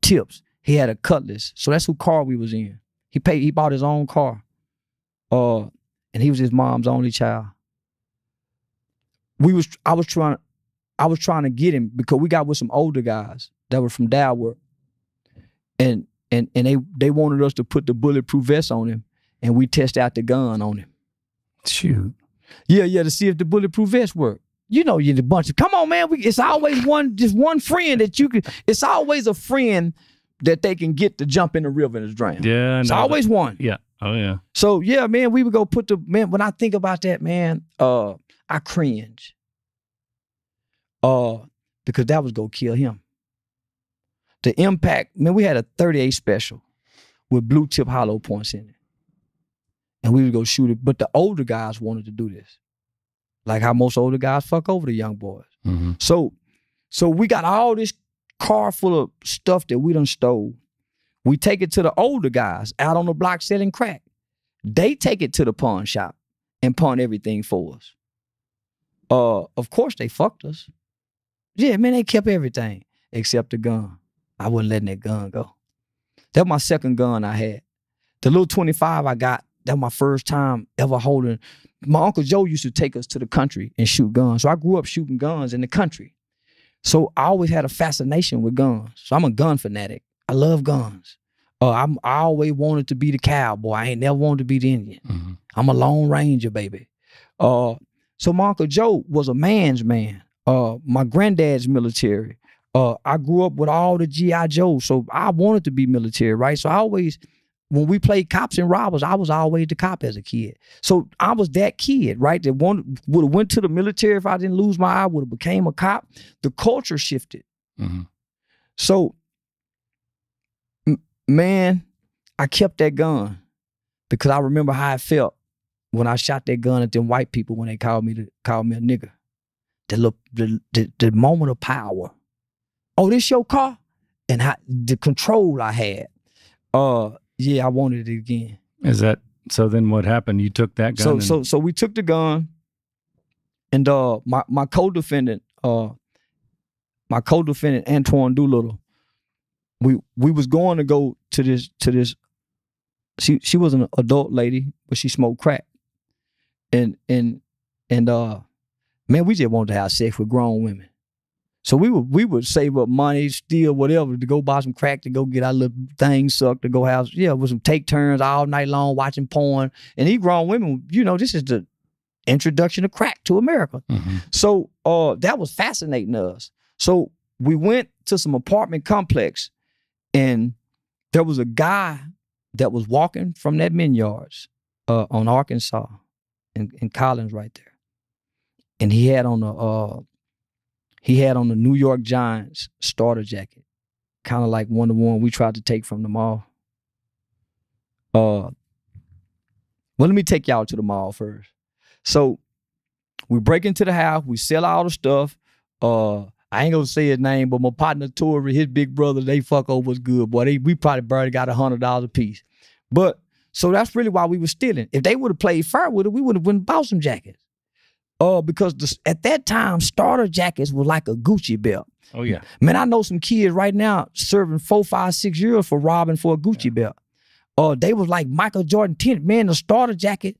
Tips. He had a Cutlass. So that's who car we was in. He bought his own car. And he was his mom's only child. I was trying to get him because we got with some older guys that were from Dalworth. And they wanted us to put the bulletproof vest on him, and we test out the gun on him. Shoot. Yeah, to see if the bulletproof vest worked. You know, you're a bunch of, come on, man. It's always just one friend that you can, it's always a friend that they can get to jump in the river and drown. Yeah. It's always one. Yeah. Oh, yeah. So, yeah, man, we would go when I think about that, man, I cringe. Because that was gonna kill him. The impact, man, we had a 38 special with blue tip hollow points in it. And we would go shoot it. But the older guys wanted to do this. Like how most older guys fuck over the young boys. Mm-hmm. So we got all this car full of stuff that we done stole. We take it to the older guys out on the block selling crack. They take it to the pawn shop and pawn everything for us. Of course they fucked us. Yeah, man, they kept everything except the gun. I wasn't letting that gun go. That was my second gun I had. The little 25 I got, that was my first time ever holding. My Uncle Joe used to take us to the country and shoot guns. So I grew up shooting guns in the country. So I always had a fascination with guns. So I'm a gun fanatic. I love guns. I always wanted to be the cowboy. I ain't never wanted to be the Indian. Mm-hmm. I'm a Lone Ranger, baby. So my Uncle Joe was a man's man. My granddad's military. I grew up with all the G.I. Joes, so I wanted to be military, right? So I always, when we played cops and robbers, I was always the cop as a kid. So I was that kid, right? That would have went to the military if I didn't lose my eye, would have became a cop. The culture shifted. Mm-hmm. So, man, I kept that gun because I remember how I felt when I shot that gun at them white people when they called me a nigger. The moment of power. Oh, this your car? And the control I had. Yeah, I wanted it again. Is that, so then what happened? You took that gun? So we took the gun, and my co-defendant, Antoine Doolittle, we was going to go to this, she was an adult lady, but she smoked crack. And man, we just wanted to have sex with grown women. So we would save up money, steal whatever, to go buy some crack, to go get our little thing sucked, to go have, with some take turns all night long watching porn. And these grown women, this is the introduction of crack to America. Mm-hmm. So that was fascinating us. So we went to some apartment complex, and there was a guy that was walking from that men yards on Arkansas in Collins right there. And he had on the New York Giants starter jacket, kind of like one of the one we tried to take from the mall. Well, let me take y'all to the mall first. So we break into the house, we sell all the stuff. I ain't gonna say his name, but my partner Tori, his big brother, they fuck over was good, boy. We probably barely got $100 a piece. But so that's really why we were stealing. If they would have played fair with it, we would have went and bought some jackets. Because at that time, starter jackets were like a Gucci belt. Oh, yeah. Man, I know some kids right now serving 4, 5, 6 years for robbing for a Gucci belt. They was like Michael Jordan 10. Man, the starter jacket,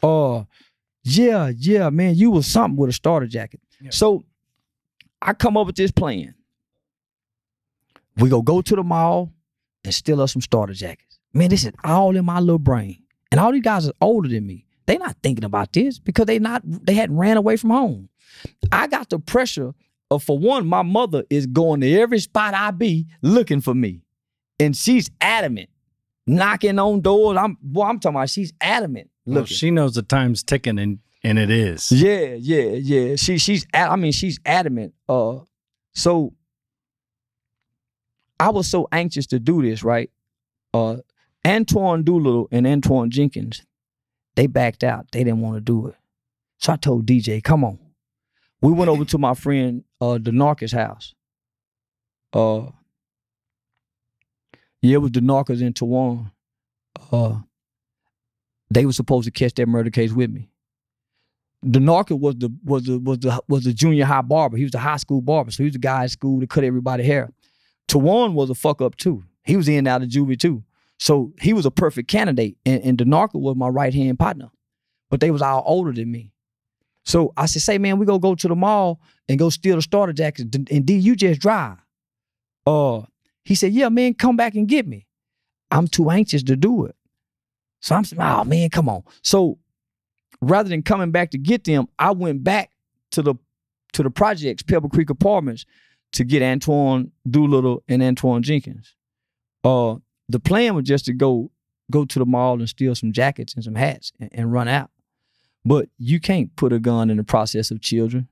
yeah, man, you was something with a starter jacket. Yeah. So I come up with this plan. We go to the mall and steal us some starter jackets. Man, this is all in my little brain. And all these guys are older than me. They not thinking about this because they hadn't ran away from home. I got the pressure of, for one, my mother is going to every spot I be looking for me. And she's adamant, knocking on doors. I'm talking about she's adamant looking. Well, she knows the time's ticking, and And it is. Yeah. She's adamant. So I was so anxious to do this, right? Antoine Doolittle and Antoine Jenkins, they backed out. They didn't want to do it. So I told DJ, come on. We went over to my friend Denarcus' house. It was Denarcus and Tawan. They were supposed to catch that murder case with me. Denarcus was the junior high barber. He was the high school barber. So he was the guy at school that cut everybody's hair. Tawan was a fuck up too. He was in and out of juvie too. So he was a perfect candidate. And Denarcus was my right-hand partner. But they was all older than me. So I said, say, man, we go to the mall and go steal the starter jackets. And D, you just drive. He said, yeah, man, come back and get me. I'm too anxious to do it. So I'm saying, oh, man, come on. So rather than coming back to get them, I went back to the projects, Pebble Creek Apartments, to get Antoine Doolittle and Antoine Jenkins. The plan was just to go to the mall and steal some jackets and some hats and run out. But you can't put a gun in the process of children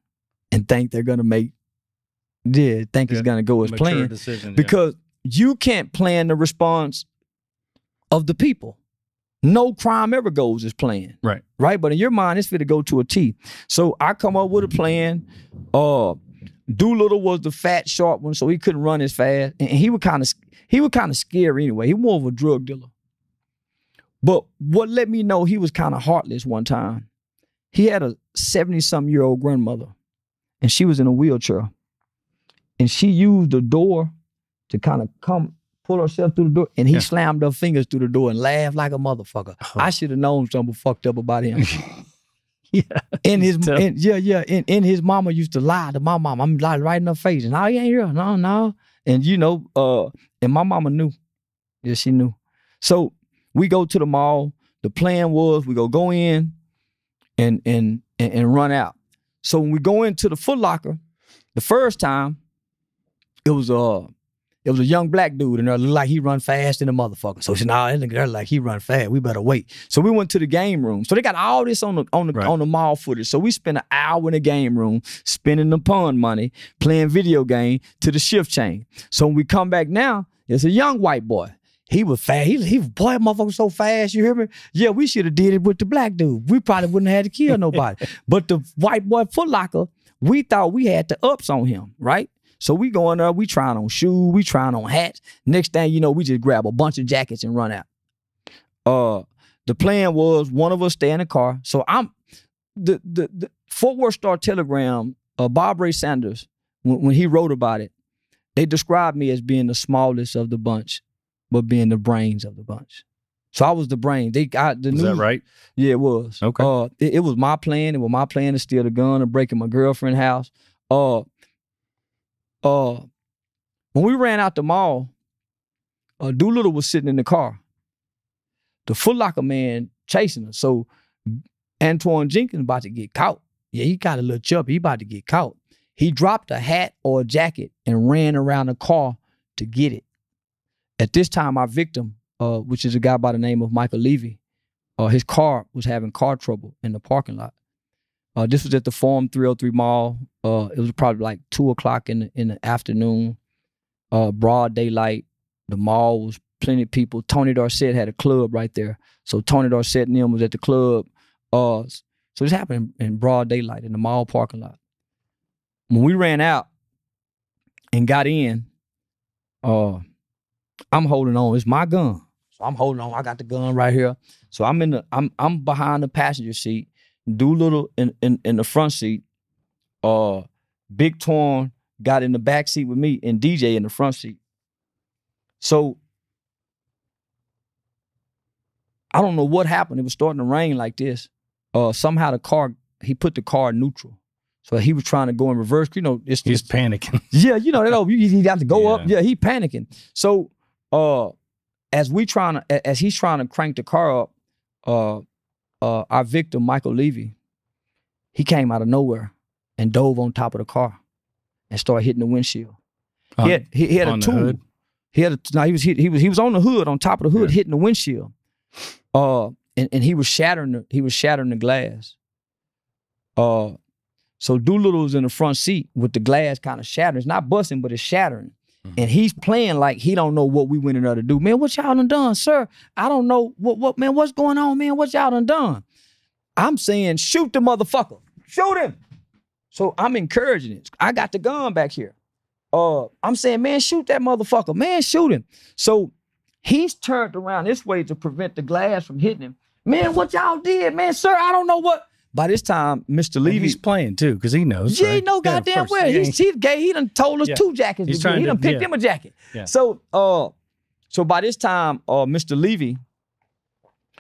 and think they're going to it's going to go as planned. Decision, because you can't plan the response of the people. No crime ever goes as planned. Right. Right? But in your mind, it's fit to go to a T. So I come up with a plan. Doolittle was the fat, sharp one, so he couldn't run as fast. And he was kind of scary anyway. He was more of a drug dealer. But what let me know he was kind of heartless one time, he had a 70-something-year-old grandmother, and she was in a wheelchair. And she used the door to kind of pull herself through the door, and he slammed her fingers through the door and laughed like a motherfucker. Oh. I should have known something fucked up about him. And his mama used to lie to my mom. I'm like right in her face, and he ain't here. No. And and my mama knew. Yeah, she knew. So we go to the mall. The plan was we go in and run out. So when we go into the Foot Locker, the first time, it was a young black dude, and it looked like he run fast in a motherfucker. So she said, nah, that nigga like he run fast. We better wait. So we went to the game room. So they got all this on the mall footage. So we spent an hour in the game room spending the pun money, playing video game to the shift change. So when we come back now, it's a young white boy. He was fast. Boy, motherfucker so fast, you hear me? Yeah, we should have did it with the black dude. We probably wouldn't have had to kill nobody. But the white boy Foot Locker, we thought we had the ups on him, right? So we go in there, we trying on shoes, we trying on hats. Next thing you know, we just grab a bunch of jackets and run out. The plan was one of us stay in the car. So the Fort Worth Star-Telegram, Bob Ray Sanders, when he wrote about it, they described me as being the smallest of the bunch, but being the brains of the bunch. So I was the brain. Was that right? Yeah, it was. Okay. It was my plan. It was my plan to steal the gun and break in my girlfriend's house. When we ran out the mall, Doolittle was sitting in the car. The Foot Locker man chasing us. So Antoine Jenkins about to get caught. Yeah, he got a little chubby. He about to get caught. He dropped a hat or a jacket and ran around the car to get it. At this time, our victim, which is a guy by the name of Michael Levy, his car was having car trouble in the parking lot. This was at the Forum 303 Mall. It was probably like 2 o'clock in the afternoon, broad daylight. The mall was plenty of people. Tony Dorsett had a club right there. So Tony Dorsett and them was at the club. So this happened in broad daylight in the mall parking lot. When we ran out and got in, I'm holding on. It's my gun. So I'm holding on. I got the gun right here. So I'm behind the passenger seat. Doolittle in the front seat. Big Torn got in the back seat with me, and DJ in the front seat. So I don't know what happened. It was starting to rain like this. Somehow he put the car in neutral. So he was trying to go in reverse. You know, he's panicking. Yeah, you know that. He got to go up. Yeah, he panicking. So as he's trying to crank the car up, our victim, Michael Levy, he came out of nowhere and dove on top of the car and started hitting the windshield. He had a tool. Hood? He was on the hood, on top of the hood, hitting the windshield. And he was shattering the glass. So Doolittle's in the front seat with the glass kind of shattering. It's not busting, but it's shattering. And he's playing like he don't know what we went in there to do. Man, what y'all done, sir? I don't know. What man, what's going on, man? What y'all done? I'm saying, shoot the motherfucker. Shoot him. So I'm encouraging it. I got the gun back here. I'm saying, man, shoot that motherfucker. Man, shoot him. So he's turned around this way to prevent the glass from hitting him. Man, what y'all did, man, sir? I don't know what. By this time, Mr. Levy's playing too, because he knows. Yeah, right? he know goddamn well. He done told us 2 jackets. He done picked him a jacket. Yeah. So by this time, Mr. Levy,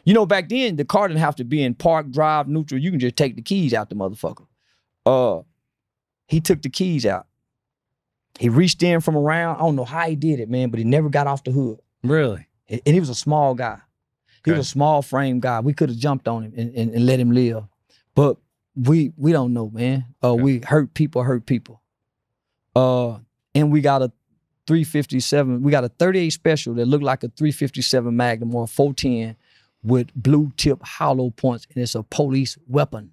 you know, back then the car didn't have to be in park, drive, neutral. You can just take the keys out the motherfucker. He took the keys out. He reached in from around. I don't know how he did it, man, but he never got off the hood. Really? And he was a small guy. He was a small frame guy. We could have jumped on him and let him live. But we don't know, man. We hurt people. And we got a 357. We got a 38 special that looked like a 357 Magnum or a 410 with blue tip hollow points, and it's a police weapon.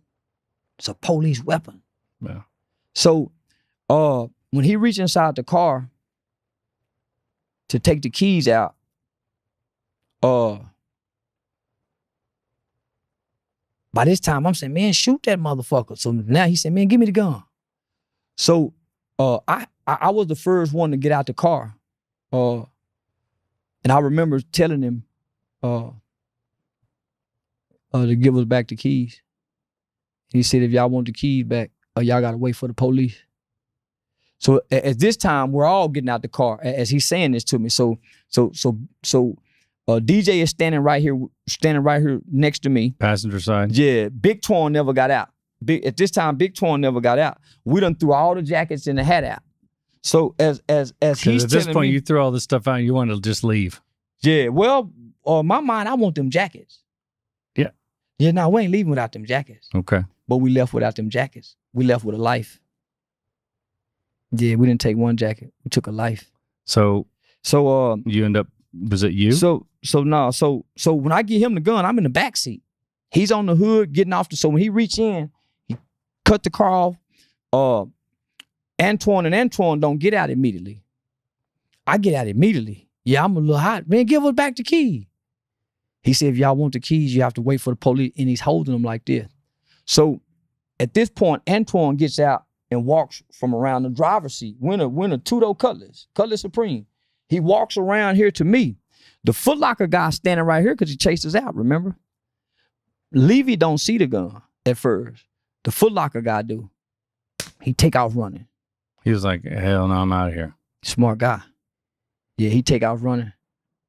It's a police weapon. Yeah. So when he reached inside the car to take the keys out, by this time, I'm saying, man, shoot that motherfucker. So now he said, man, give me the gun. So I was the first one to get out the car. And I remember telling him to give us back the keys. He said, if y'all want the keys back, y'all got to wait for the police. So at this time, we're all getting out the car as he's saying this to me. So DJ is standing right here next to me. Passenger side. Yeah, Big Twan never got out. At this time, Big Twan never got out. We done threw all the jackets and the hat out. So as he's at this point, me, you threw all this stuff out and you want to just leave. Yeah, well, in my mind, I want them jackets. Yeah. Yeah, no, we ain't leaving without them jackets. Okay. But we left without them jackets. We left with a life. Yeah, we didn't take one jacket. We took a life. So you end up, was it you? So when I get him the gun, I'm in the back seat. He's on the hood getting off so when he reach in, he cut the car off. Antoine don't get out immediately. I get out immediately. Yeah, I'm a little hot. Man, give us back the key. He said, if y'all want the keys, you have to wait for the police. And he's holding them like this. So at this point, Antoine gets out and walks from around the driver's seat. Winner two-door Cutlass Supreme. He walks around here to me. The Foot Locker guy standing right here because he chased us out, remember? Levy don't see the gun at first. The Foot Locker guy do. He take off running. He was like, hell no, I'm out of here. Smart guy. Yeah, he take off running.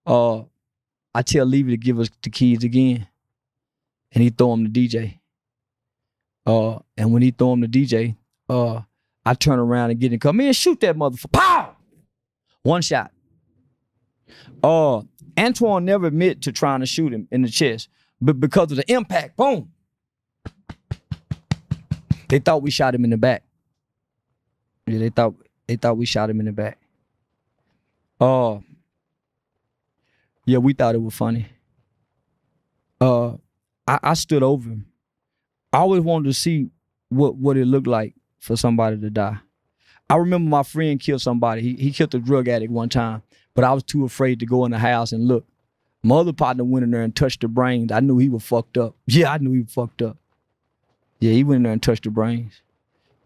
I tell Levy to give us the keys again. And he throw him to DJ. And when he throw him to DJ, I turn around and get in. Come in, shoot that motherfucker. Pow! One shot. Antoine never admit to trying to shoot him in the chest, but because of the impact, boom. They thought we shot him in the back. Yeah, they thought we shot him in the back. Yeah, we thought it was funny. I stood over him. I always wanted to see what it looked like for somebody to die. I remember my friend killed somebody. He killed a drug addict one time, but I was too afraid to go in the house and look. My other partner went in there and touched the brains. I knew he was fucked up. Yeah, I knew he was fucked up. Yeah, he went in there and touched the brains.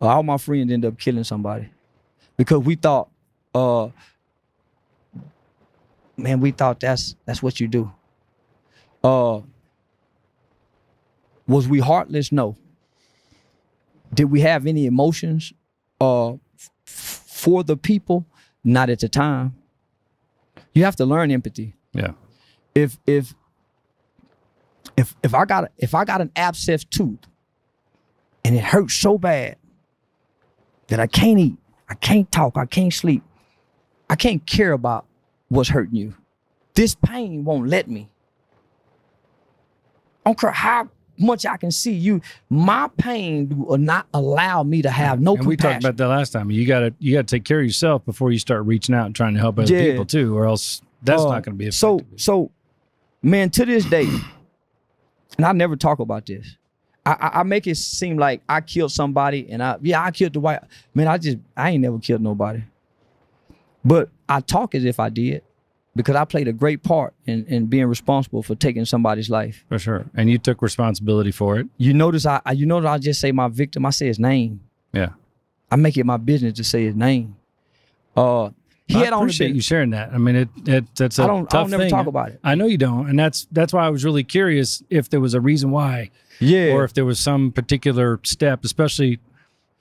All my friends ended up killing somebody because we thought, man, we thought that's what you do. Was we heartless? No. Did we have any emotions for the people? Not at the time. You have to learn empathy. Yeah. If I got an abscessed tooth and it hurts so bad that I can't eat, I can't talk, I can't sleep, I can't care about what's hurting you. This pain won't let me. I don't care how much I can see you. My pain will not allow me to have no compassion. We talked about that last time. You gotta take care of yourself before you start reaching out and trying to help other people too, or else that's not going to be effective. So, man, to this day, and I never talk about this. I make it seem like I killed somebody and I killed the white man. I ain't never killed nobody, but I talk as if I did because I played a great part in being responsible for taking somebody's life. For sure, and you took responsibility for it. You notice I just say my victim. I say his name. Yeah, I make it my business to say his name. I appreciate you sharing that. I mean, that's a tough thing. I don't never talk about it. I know you don't, and that's why I was really curious if there was a reason why. Yeah. Or if there was some particular step, especially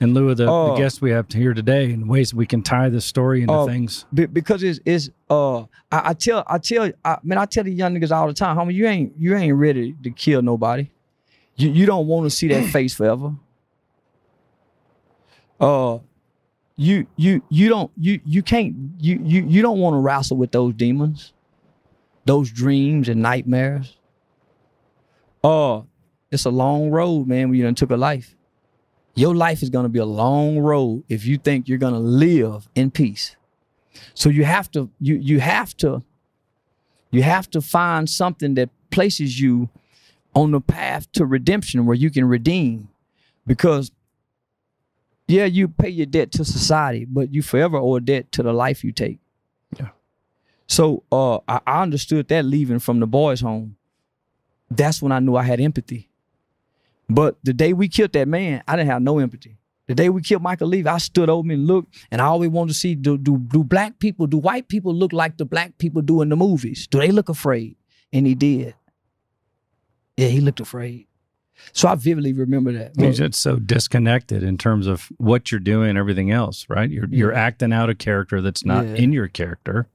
in lieu of the guests we have here today, and ways that we can tie this story into things. Because I tell the young niggas all the time, homie, you ain't ready to kill nobody. You don't want to see that face forever. You don't want to wrestle with those demons, those dreams and nightmares. It's a long road, man, when you done took a life. Your life is gonna be a long road if you think you're gonna live in peace. So you have to find something that places you on the path to redemption where you can redeem. Because yeah, you pay your debt to society, but you forever owe a debt to the life you take. Yeah. So I understood that leaving from the boys' home. That's when I knew I had empathy. But the day we killed that man, I didn't have no empathy. The day we killed Michael Levy, I stood over and looked, and I always wanted to see, do white people look like the black people do in the movies? Do they look afraid? And he did. Yeah, he looked afraid. So I vividly remember that. It's so disconnected in terms of what you're doing and everything else, right? You're acting out a character that's not in your character,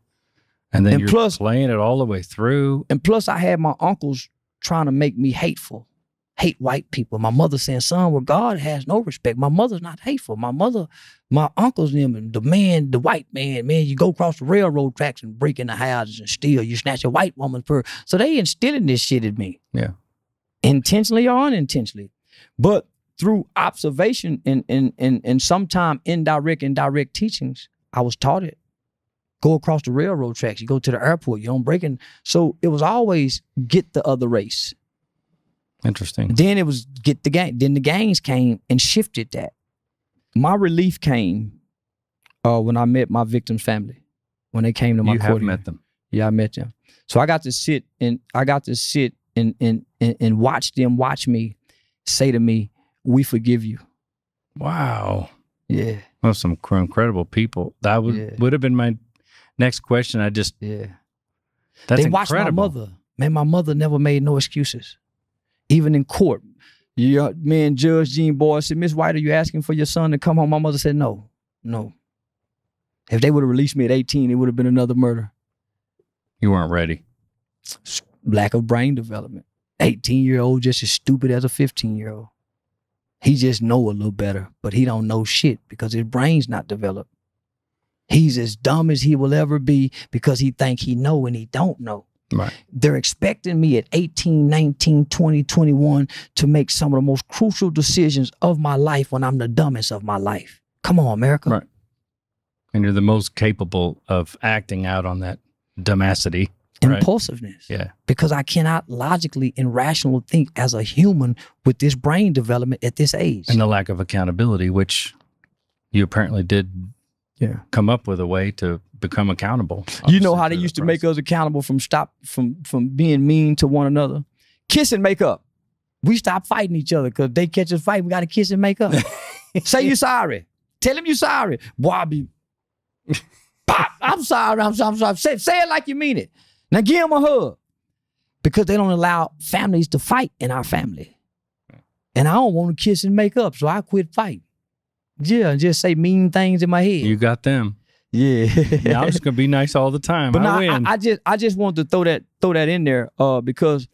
and then you're playing it all the way through. And plus, I had my uncles trying to make me hateful. Hate white people. My mother saying, son, well, God has no respect. My mother's not hateful. My uncles, them, the white man, you go across the railroad tracks and break into houses and steal. You snatch a white woman's purse. So they instilling this shit in me. Yeah. Intentionally or unintentionally. But through observation and sometime indirect teachings, I was taught it. Go across the railroad tracks. You go to the airport. You don't break in. So it was always get the other race. Interesting. Then it was get the gang. Then the gangs came and shifted that. My relief came when I met my victim's family. When they came to my court. You have met them. Yeah, I met them. So I got to sit and watch them watch me say to me, "We forgive you." Wow. Yeah. Well, some incredible people. That would have been my next question. That's they watched incredible. My mother. Man, my mother never made no excuses. Even in court, me and Judge Gene Boyz said, "Miss White, are you asking for your son to come home?" My mother said, no. If they would have released me at 18, it would have been another murder. You weren't ready. Lack of brain development. 18-year-old just as stupid as a 15-year-old. He just know a little better, but he don't know shit because his brain's not developed. He's as dumb as he will ever be because he think he know and he don't know. Right. They're expecting me at 18, 19, 20, 21 to make some of the most crucial decisions of my life when I'm the dumbest of my life. Come on, America. Right. And you're the most capable of acting out on that dumbacity. Impulsiveness. Right? Yeah. Because I cannot logically and rationally think as a human with this brain development at this age. And the lack of accountability, which you apparently did come up with a way to become accountable. You know how they used to make us accountable from being mean to one another? Kiss and make up. We stop fighting each other because they catch us fighting. We got to kiss and make up. Say you're sorry. Tell him you're sorry. Boy, I'll be, I'm sorry. I'm sorry. Say it like you mean it. Now give him a hug. Because they don't allow families to fight in our family. And I don't want to kiss and make up, so I quit fighting. Yeah, just say mean things in my head. You got them. Yeah. Now I'm just gonna be nice all the time. But I just wanted to throw that in there because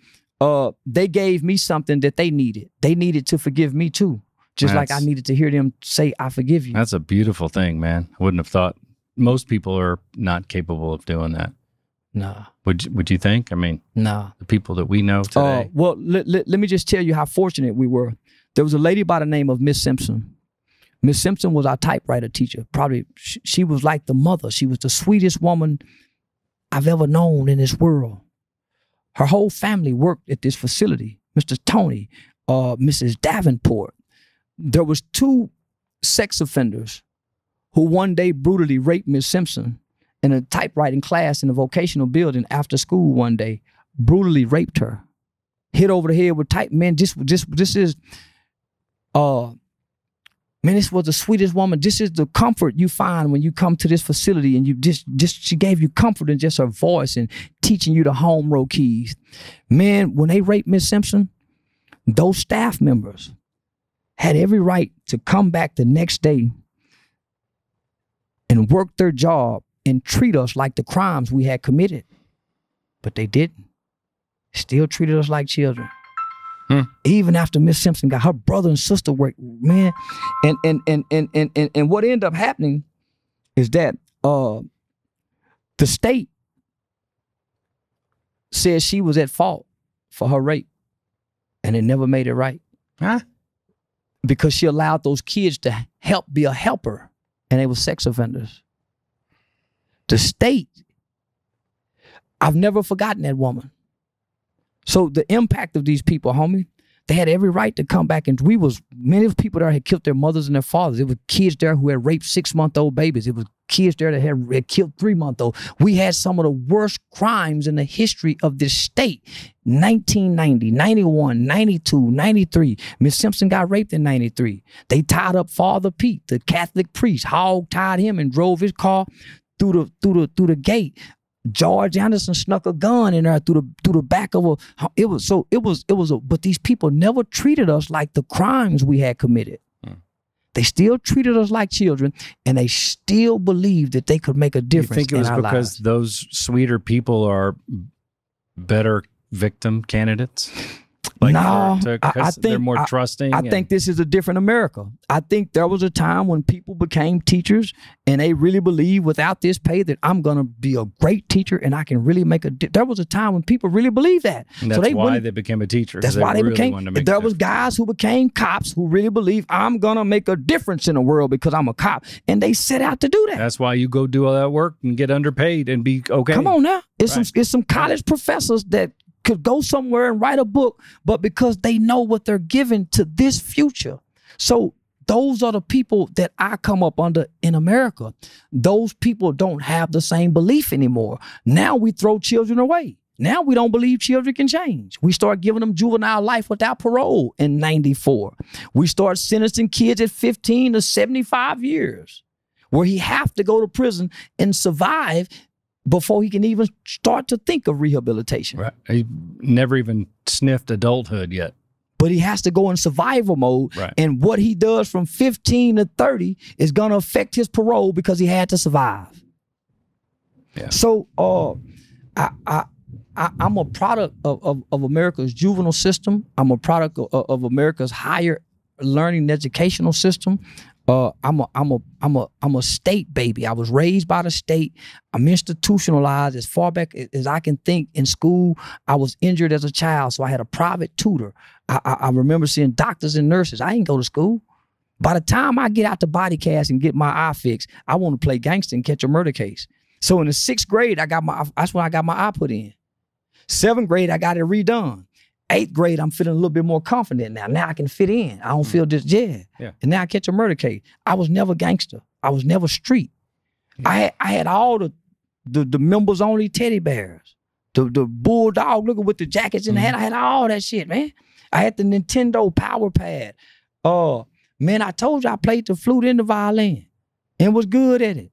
they gave me something that they needed. They needed to forgive me too. Just like I needed to hear them say, "I forgive you." That's a beautiful thing, man. I wouldn't have thought most people are not capable of doing that. Nah. Would you think? I mean, nah. The people that we know today. Well, let me just tell you how fortunate we were. There was a lady by the name of Miss Simpson. Miss Simpson was our typewriter teacher. Probably she was like the mother. She was the sweetest woman I've ever known in this world. Her whole family worked at this facility. Mr. Tony, Mrs. Davenport. There was 2 sex offenders who one day brutally raped Miss Simpson in a typewriting class in a vocational building after school one day. Brutally raped her. Hit over the head with type. Man, this is, man, this was the sweetest woman. This is the comfort you find when you come to this facility, and you she gave you comfort in just her voice and teaching you the home row keys. Man, when they raped Miss Simpson, those staff members had every right to come back the next day and work their job and treat us like the crimes we had committed. But they didn't. Still treated us like children. Even after Miss Simpson got her brother and sister work, man. And what ended up happening is that the state said she was at fault for her rape, and it never made it right. Huh? Because she allowed those kids to be a helper, and they were sex offenders. The state, I've never forgotten that woman. So the impact of these people, homie, they had every right to come back, and many of the people there had killed their mothers and their fathers. There were kids there who had raped 6-month-old babies. It was kids there that had killed 3-month-old. We had some of the worst crimes in the history of this state. 1990, 91, 92, 93. Miss Simpson got raped in 93. They tied up Father Pete, the Catholic priest, hog-tied him and drove his car through the gate. George Anderson snuck a gun in there through the back of but these people never treated us like the crimes we had committed. They still treated us like children, and they still believed that they could make a difference. You think it was because lives. Those sweeter people are better victim candidates? Like no, I think they're more trusting. I think this is a different America. I think there was a time when people became teachers and they really believed without this pay that I'm going to be a great teacher and I can really make a difference. There was a time when people really believed that. And that's why they became a teacher. That's why they really became. There was guys who became cops who really believed I'm going to make a difference in the world because I'm a cop. And they set out to do that. That's why you go do all that work and get underpaid and be okay. Come on now. It's some college professors that could go somewhere and write a book, but because they know what they're giving to this future. So those are the people that I come up under in America. Those people don't have the same belief anymore. Now we throw children away. Now we don't believe children can change. We start giving them juvenile life without parole in 94. We start sentencing kids at 15 to 75 years, where he have to go to prison and survive before he can even start to think of rehabilitation. Right. He never even sniffed adulthood yet. But he has to go in survival mode. Right. And what he does from 15 to 30 is going to affect his parole because he had to survive. Yeah. So I'm a product of America's juvenile system. I'm a product of America's higher learning and educational system. I'm a state baby. I was raised by the state. I'm institutionalized as far back as I can think. In school, I was injured as a child, so I had a private tutor. I remember seeing doctors and nurses. I didn't go to school. By the time I get out the body cast and get my eye fixed, I want to play gangster and catch a murder case. So in the 6th grade, that's when I got my eye put in. 7th grade, I got it redone. 8th grade, I'm feeling a little bit more confident now. Now I can fit in. I don't feel just, yeah. And now I catch a murder case. I was never gangster. I was never street. I had all the members only teddy bears. The bulldog looking with the jackets in the head. I had all that shit, man. I had the Nintendo Power Pad. Man, I told you I played the flute and the violin and was good at it.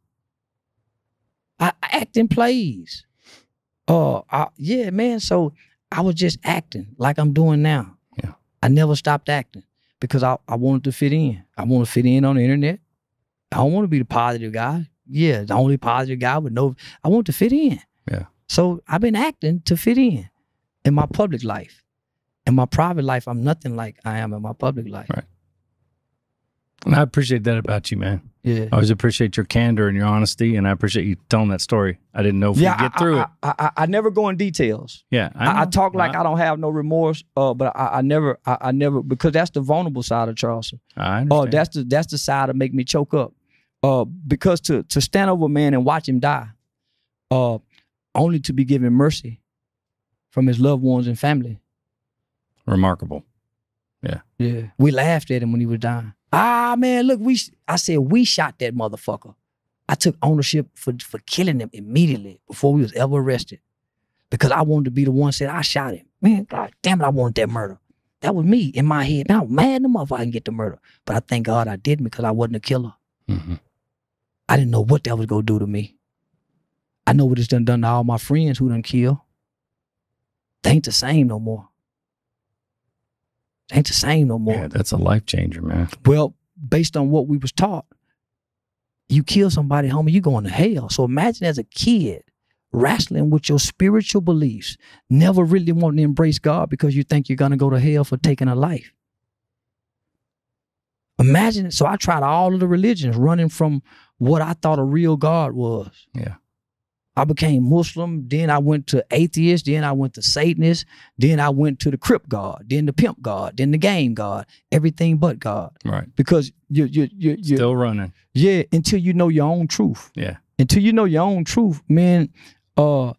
I act in plays. Yeah, man. So I was just acting like I'm doing now. Yeah. I never stopped acting because I wanted to fit in. I want to fit in on the internet. I don't want to be the positive guy. Yeah, the only positive guy with no, I want to fit in. Yeah. So I've been acting to fit in my public life. In my private life, I'm nothing like I am in my public life. Right. And I appreciate that about you, man. Yeah. I always appreciate your candor and your honesty, and I appreciate you telling that story. I didn't know if you'd get through it. I never go in details. Yeah. I talk like I don't have no remorse, but I never, because that's the vulnerable side of Charleston. I understand. That's the side that make me choke up. Because to stand over a man and watch him die, only to be given mercy from his loved ones and family. Remarkable. Yeah. We laughed at him when he was dying. Ah, man, look, I said, we shot that motherfucker. I took ownership for killing him immediately before we was ever arrested. Because I wanted to be the one that said, I shot him. Man, God damn it, I wanted that murder. That was me in my head. Man, I was mad enough I can get the murder. But I thank God I didn't because I wasn't a killer. Mm-hmm. I didn't know what that was going to do to me. I know what it's done to all my friends who done killed. They ain't the same no more. They ain't the same no more. Yeah, that's a life changer, man. Well, based on what we was taught, you kill somebody, homie, you going to hell. So imagine as a kid wrestling with your spiritual beliefs, never really wanting to embrace God because you think you're going to go to hell for taking a life. Imagine it. So I tried all of the religions, running from what I thought a real God was. Yeah. I became Muslim, then I went to atheist, then I went to Satanist, then I went to the Crip God, then the Pimp God, then the Game God, everything but God. Right. Because you're still running. Yeah, until you know your own truth. Yeah. Until you know your own truth, man, well,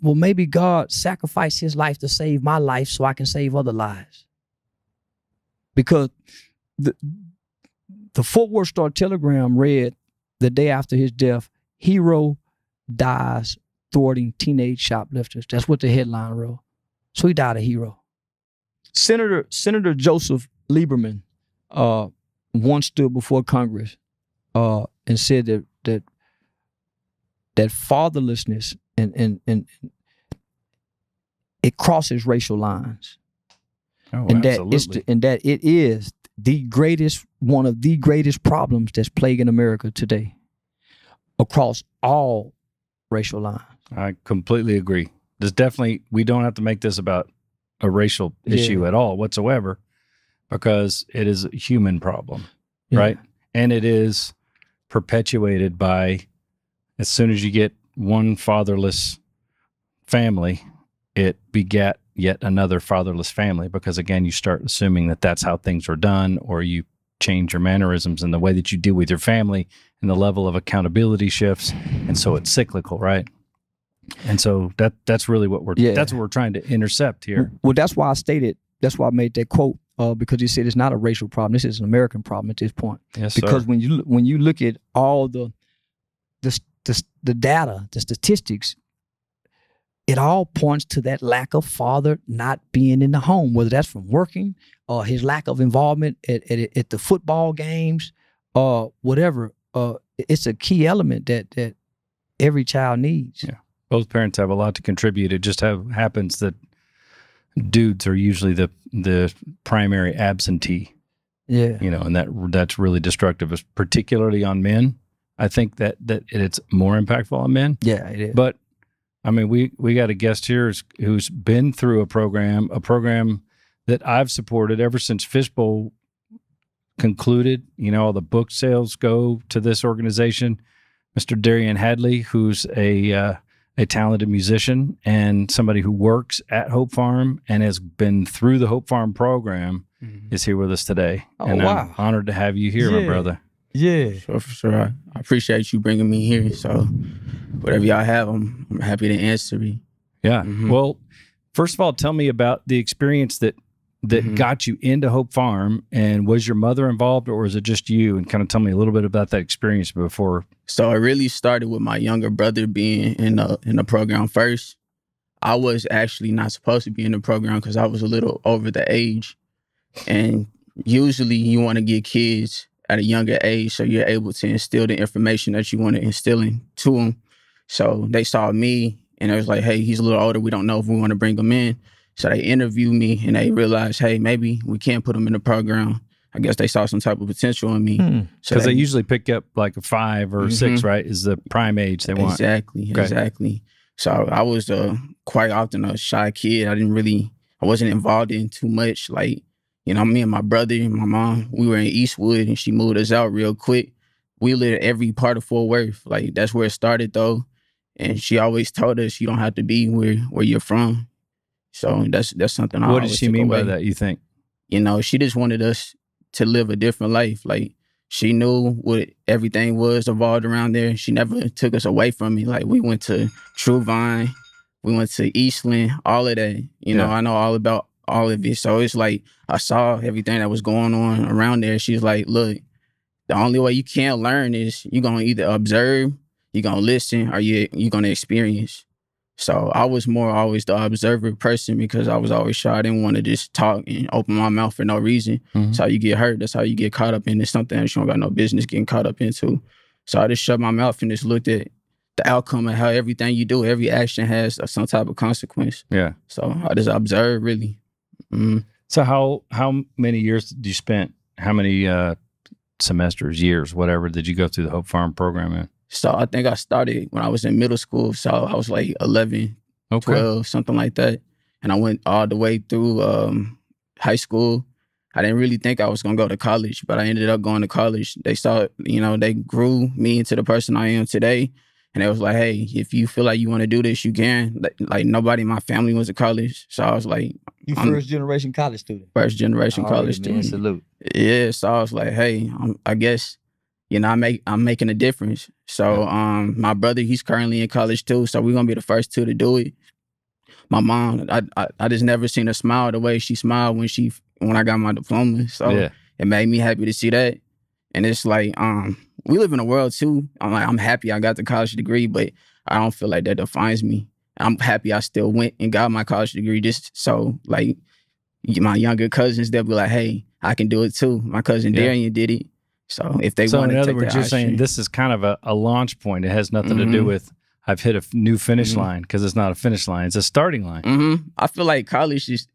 maybe God sacrificed his life to save my life so I can save other lives. Because the Fort Worth Star-Telegram read the day after his death, hero dies thwarting teenage shoplifters. That's what the headline wrote. So he died a hero. Senator Joseph Lieberman once stood before Congress and said that fatherlessness and it crosses racial lines. Oh, and absolutely. that it is one of the greatest problems that's plaguing America today across all racial lines. I completely agree. There's definitely, we don't have to make this about a racial issue at all whatsoever, because it is a human problem, right? And it is perpetuated by, as soon as you get one fatherless family, it begat yet another fatherless family, because again, you start assuming that that's how things are done, or you change your mannerisms and the way that you deal with your family, and the level of accountability shifts, and so it's cyclical, right? And so that's really what we're trying to intercept here. Well, that's why I made that quote, because he said it's not a racial problem. This is an American problem at this point. Yes, because sir. when you look at all the data, the statistics, it all points to that lack of father not being in the home, whether that's from working or his lack of involvement at the football games or whatever. It's a key element that every child needs. Yeah. Both parents have a lot to contribute. It just happens that dudes are usually the primary absentee. Yeah. You know, and that's really destructive, particularly on men. I think that it's more impactful on men. Yeah, it is. But I mean, we got a guest here who's been through a program that I've supported ever since Fishbowl concluded. You know, all the book sales go to this organization. Mr. Darian Hadley, who's a talented musician and somebody who works at Hope Farm and has been through the Hope Farm program, is here with us today. Oh, and wow. I'm honored to have you here, my brother. Yeah. For sure. I appreciate you bringing me here. So whatever y'all have, I'm happy to answer me. Yeah. Well, first of all, tell me about the experience that got you into Hope Farm, and was your mother involved, or was it just you? And kind of tell me a little bit about that experience before. So it really started with my younger brother being in the program first. I was actually not supposed to be in the program because I was a little over the age. And usually you want to get kids at a younger age so you're able to instill the information that you want to instill into them. So they saw me and it was like, hey, he's a little older. We don't know if we want to bring him in. So they interviewed me and they realized, hey, maybe we can't put him in the program. I guess they saw some type of potential in me. Because they usually pick up like a 5 or 6, right? Is the prime age they want. Exactly. So I was quite often a shy kid. I wasn't involved in too much. Like, you know, me and my brother and my mom, we were in Eastwood and she moved us out real quick. We lived every part of Fort Worth. Like, that's where it started though. And she always told us you don't have to be where you're from. So that's something I always What did she mean by that, you think? You know, she just wanted us to live a different life. Like, she knew what everything was evolved around there. She never took us away from it. Like, we went to True Vine, we went to Eastland, all of that. You know, I know all about all of it. So it's like I saw everything that was going on around there. She's like, look, the only way you can't learn is you're going to either observe, you're going to listen, or you're going to experience. So I was more always the observer person because I was always shy. I didn't want to just talk and open my mouth for no reason. That's how you get hurt. That's how you get caught up in something that you don't got no business getting caught up into. So I just shut my mouth and just looked at the outcome and how everything you do, every action has some type of consequence. Yeah. So I just observe, really. So how many years did you spend? How many semesters, years, whatever, did you go through the Hope Farm program in? So I think I started when I was in middle school. So I was like 11, 12, something like that. And I went all the way through high school. I didn't really think I was going to go to college, but I ended up going to college. They saw, they grew me into the person I am today. And they was like, hey, if you feel like you want to do this, you can. Like nobody in my family went to college. So I was like, you first generation college student? First generation college student. Man, salute. Yeah, so I was like, hey, I guess, I'm making a difference. So my brother, he's currently in college too. So we're going to be the first two to do it. My mom, I just never seen her smile the way she smiled when I got my diploma. So it made me happy to see that. And it's like, we live in a world too. I'm happy I got the college degree, but I don't feel like that defines me. I'm happy I still went and got my college degree just so like my younger cousins, they'll be like, hey, I can do it too. My cousin Darian did it. So if they want to take that, in other words, you're saying this is kind of a launch point. It has nothing to do with I've hit a new finish line, because it's not a finish line. It's a starting line. I feel like college is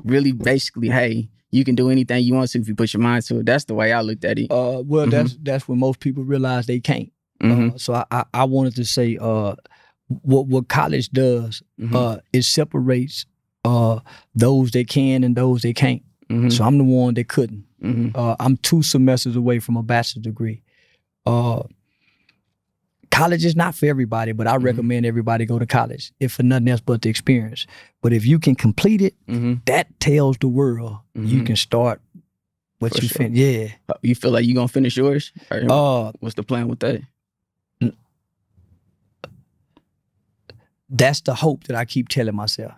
really basically, hey, you can do anything you want to if you put your mind to it. That's the way I looked at it. Well, that's when most people realize they can't. So I wanted to say what college does, it separates those that can and those that can't. So I'm the one that couldn't. I'm 2 semesters away from a bachelor's degree. College is not for everybody, but I recommend everybody go to college, if for nothing else but the experience. But if you can complete it, that tells the world you can start what you finish. Yeah. You feel like you're going to finish yours? Or what's the plan with that? That's the hope that I keep telling myself.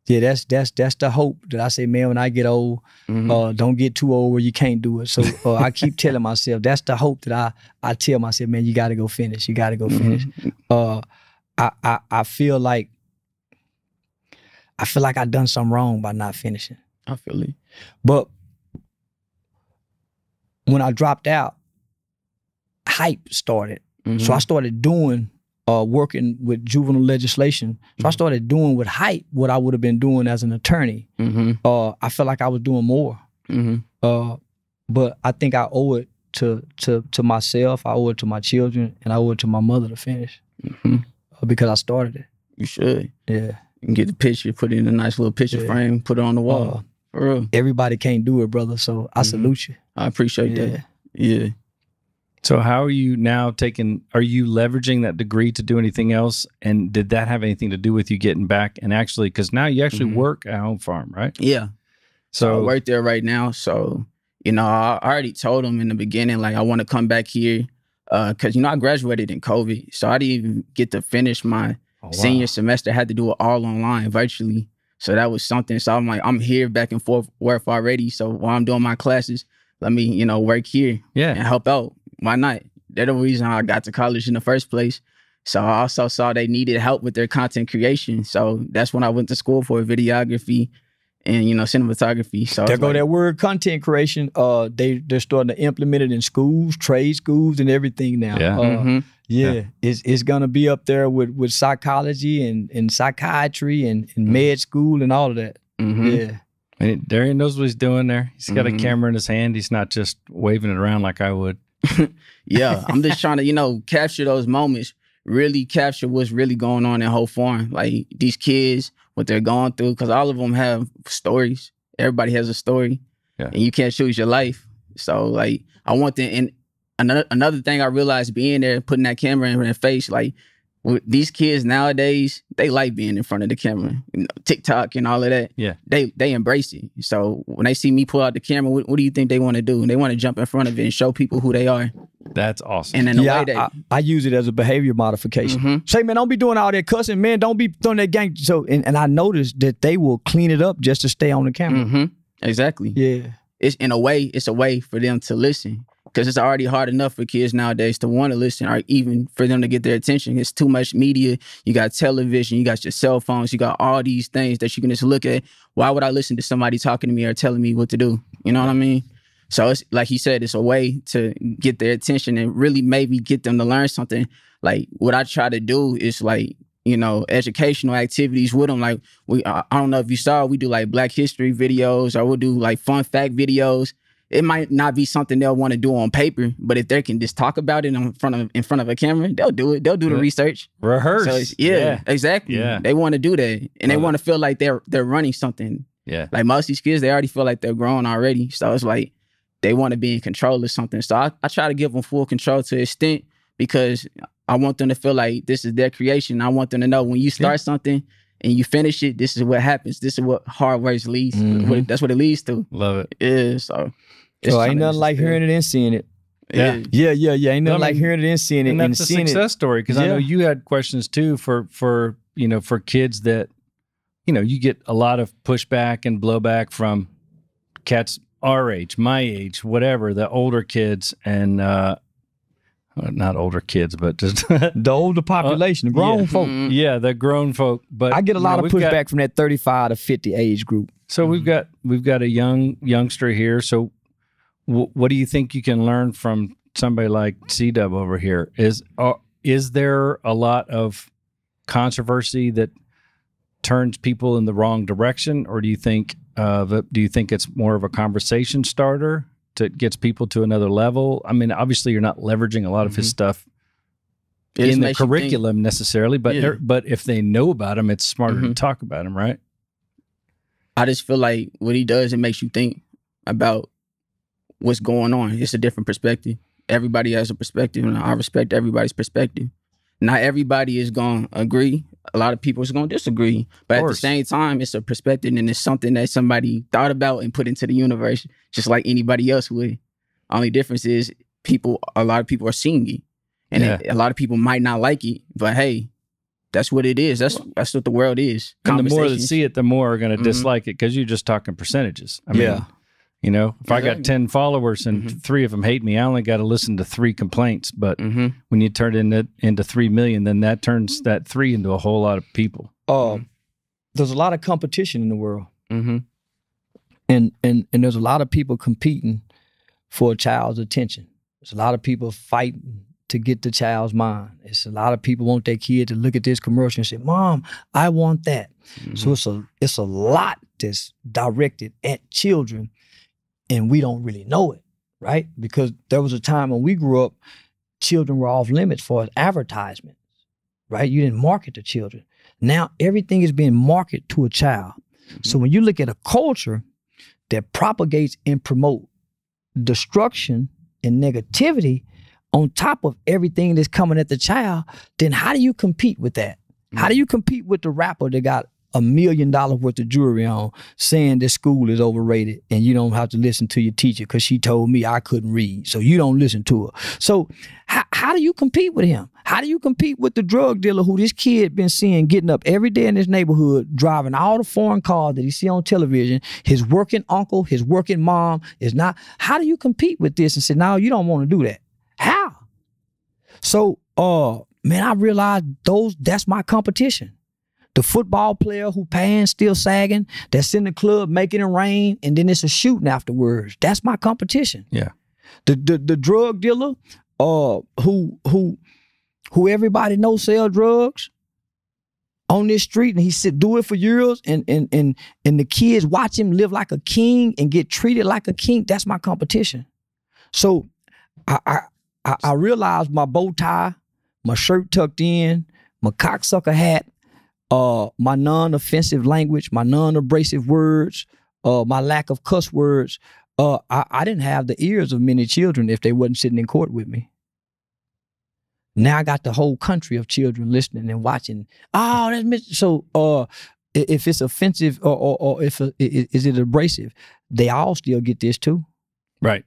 Yeah, that's the hope that I say, man, when I get old, don't get too old where you can't do it. So I keep telling myself, that's the hope that I tell myself, man, you got to go finish. You got to go finish. I feel like I done something wrong by not finishing. I feel it. But when I dropped out, hype started. So I started doing working with juvenile legislation. So I started doing with hype what I would have been doing as an attorney. I felt like I was doing more. But I think I owe it to myself, I owe it to my children, and I owe it to my mother to finish. Because I started it. You should. Yeah. You can get the picture, put it in a nice little picture frame, put it on the wall. For real. Everybody can't do it, brother. So I salute you. I appreciate that. Yeah. So how are you now are you leveraging that degree to do anything else? And did that have anything to do with you getting back and actually, because now you actually work at Home Farm, right? Yeah. So I work there right now. So, I already told them in the beginning, like, I want to come back here because, I graduated in COVID. So I didn't even get to finish my senior semester. I had to do it all online, virtually. So that was something. So I'm like, I'm here back and forth work already. So while I'm doing my classes, let me, work here and help out. Why not? They're the reason how I got to college in the first place. So I also saw they needed help with their content creation. So that's when I went to school for videography and, cinematography. So there go that word, content creation. They're starting to implement it in schools, trade schools, and everything now. It's gonna be up there with psychology and psychiatry and med school and all of that. Yeah. And Darian knows what he's doing there. He's got a camera in his hand. He's not just waving it around like I would. Yeah, I'm just trying to, capture those moments, really capture what's really going on in Hope Farm. Like these kids, what they're going through, because all of them have stories. Everybody has a story, and you can't choose your life. So, like, I want them. And another thing I realized being there, putting that camera in their face, like, with these kids nowadays, they like being in front of the camera, TikTok and all of that. Yeah, they embrace it. So when they see me pull out the camera, what do you think they want to do? They want to jump in front of it and show people who they are. That's awesome. And in a way that I use it as a behavior modification. Say, man, don't be doing all that cussing, man. Don't be doing that gang. So, and I noticed that they will clean it up just to stay on the camera. Exactly. Yeah. It's in a way, it's a way for them to listen. Because it's already hard enough for kids nowadays to want to listen, or even for them to get their attention. It's too much media. You got television, you got your cell phones, you got all these things that you can just look at. Why would I listen to somebody talking to me or telling me what to do? You know what I mean? So it's like he said, it's a way to get their attention and really maybe get them to learn something. Like what I try to do is like, you know, educational activities with them. Like I don't know if you saw, we do like Black History videos, or we'll do like fun fact videos. It might not be something they'll want to do on paper, but if they can just talk about it in front of a camera, they'll do it. They'll do the research, rehearse. So exactly. Yeah. They want to do that, and they want to feel like they're running something. Yeah, like most of these kids, they already feel like they're grown already. So it's like they want to be in control of something. So I try to give them full control to an extent, because I want them to feel like this is their creation. I want them to know when you start something and you finish it, this is what happens. This is what hard work leads. That's what it leads to. Love it. Yeah. So ain't nothing like hearing it and seeing it. Yeah. Ain't nothing like hearing it and seeing it. And that's a success story, because I know you had questions too for you know, for kids that, you know, you get a lot of pushback and blowback from cats our age, my age, whatever, the older kids, and not older kids, but just the older population, the grown folk. Yeah, the grown folk. But I get a lot of pushback from that 35 to 50 age group. So we've got a youngster here. So what do you think you can learn from somebody like C-Dub over here? Is there a lot of controversy that turns people in the wrong direction, or do you think it's more of a conversation starter that gets people to another level? I mean, obviously you're not leveraging a lot of his stuff in the curriculum necessarily, but if they know about him, it's smarter to talk about him, right? I just feel like what he does, it makes you think about what's going on. It's a different perspective. Everybody has a perspective, and I respect everybody's perspective. Not everybody is going to agree. A lot of people is going to disagree. But at the same time, it's a perspective, and it's something that somebody thought about and put into the universe, just like anybody else would. Only difference is a lot of people are seeing it. And a lot of people might not like it, but hey, that's what it is. That's what the world is. And the more that see it, the more are going to dislike it, because you're just talking percentages. I mean, you know, if I got 10 followers and 3 of them hate me, I only got to listen to 3 complaints. But when you turn it into 3 million, then that turns that 3 into a whole lot of people. There's a lot of competition in the world. And there's a lot of people competing for a child's attention. There's a lot of people fighting to get the child's mind. It's a lot of people want their kid to look at this commercial and say, "Mom, I want that." So it's a lot that's directed at children. And we don't really know it, right? Because there was a time when we grew up, children were off limits for advertisements, right? You didn't market to children. Now everything is being marketed to a child. So when you look at a culture that propagates and promotes destruction and negativity on top of everything that's coming at the child, then how do you compete with that? How do you compete with the rapper that got $1 million worth of jewelry on, saying this school is overrated and you don't have to listen to your teacher because she told me I couldn't read, so you don't listen to her? So how do you compete with him? How do you compete with the drug dealer who this kid been seeing getting up every day in his neighborhood, driving all the foreign cars that he see on television, his working uncle, his working mom is not? How do you compete with this and say, no, you don't want to do that? How? So, man, I realized that's my competition. The football player who pants still sagging, that's in the club making it rain, and then it's a shooting afterwards. That's my competition. Yeah. The drug dealer, who everybody knows sell drugs on this street, and he do it for years, and the kids watch him live like a king and get treated like a king. That's my competition. So I realized my bow tie, my shirt tucked in, my cocksucker hat, my non-offensive language, my non-abrasive words, my lack of cuss words. I didn't have the ears of many children if they wasn't sitting in court with me. Now I got the whole country of children listening and watching. Oh, that's so. If it's offensive or if is it abrasive, they all still get this too. Right.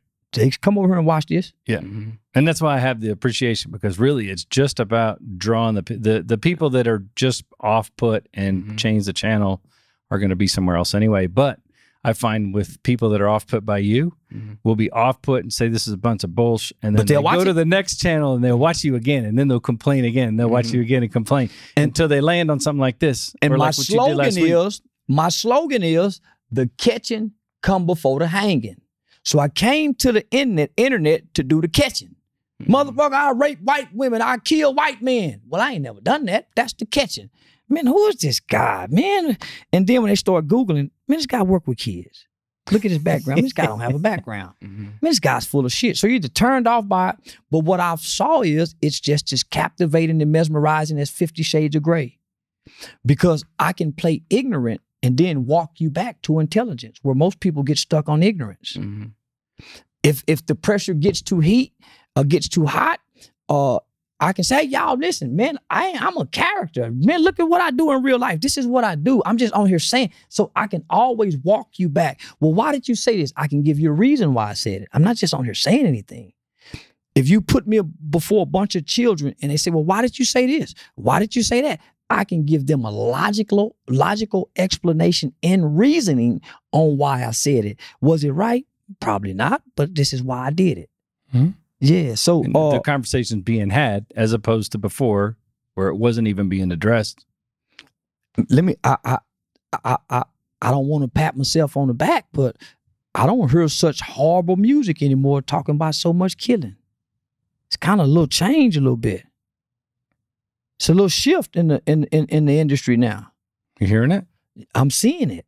come over here and watch this. Yeah. And that's why I have the appreciation, because really it's just about drawing the people that are just off put and change the channel are going to be somewhere else anyway. But I find with people that are off put by you, will be off put and say this is a bunch of bullshit, and then they'll go to the next channel and they'll watch you again, and then they'll complain again, and they'll watch you again and complain until they land on something like this. And my like slogan is the catching come before the hanging. So I came to the internet to do the catching. Motherfucker, I rape white women, I kill white men. Well, I ain't never done that. That's the catching. Man, who is this guy, man? And then when they start Googling, man, this guy work with kids. Look at his background. This guy don't have a background. Man, this guy's full of shit. So you're either turned off by it, but what I saw is it's just as captivating and mesmerizing as 50 Shades of Grey. Because I can play ignorant and then walk you back to intelligence, where most people get stuck on ignorance. If the pressure gets too gets too hot, I can say, y'all, listen, man, I'm a character. Man, look at what I do in real life. This is what I do. I'm just on here saying. So I can always walk you back. Well, why did you say this? I can give you a reason why I said it. I'm not just on here saying anything. If you put me before a bunch of children and they say, well, why did you say this? Why did you say that? I can give them a logical explanation and reasoning on why I said it. Was it right? Probably not, but this is why I did it. Yeah, so the conversation's being had as opposed to before, where it wasn't even being addressed. Let me. I don't want to pat myself on the back, but I don't hear such horrible music anymore talking about so much killing. It's kind of a little change, a little bit. It's a little shift in the industry now. You hearing it? I'm seeing it.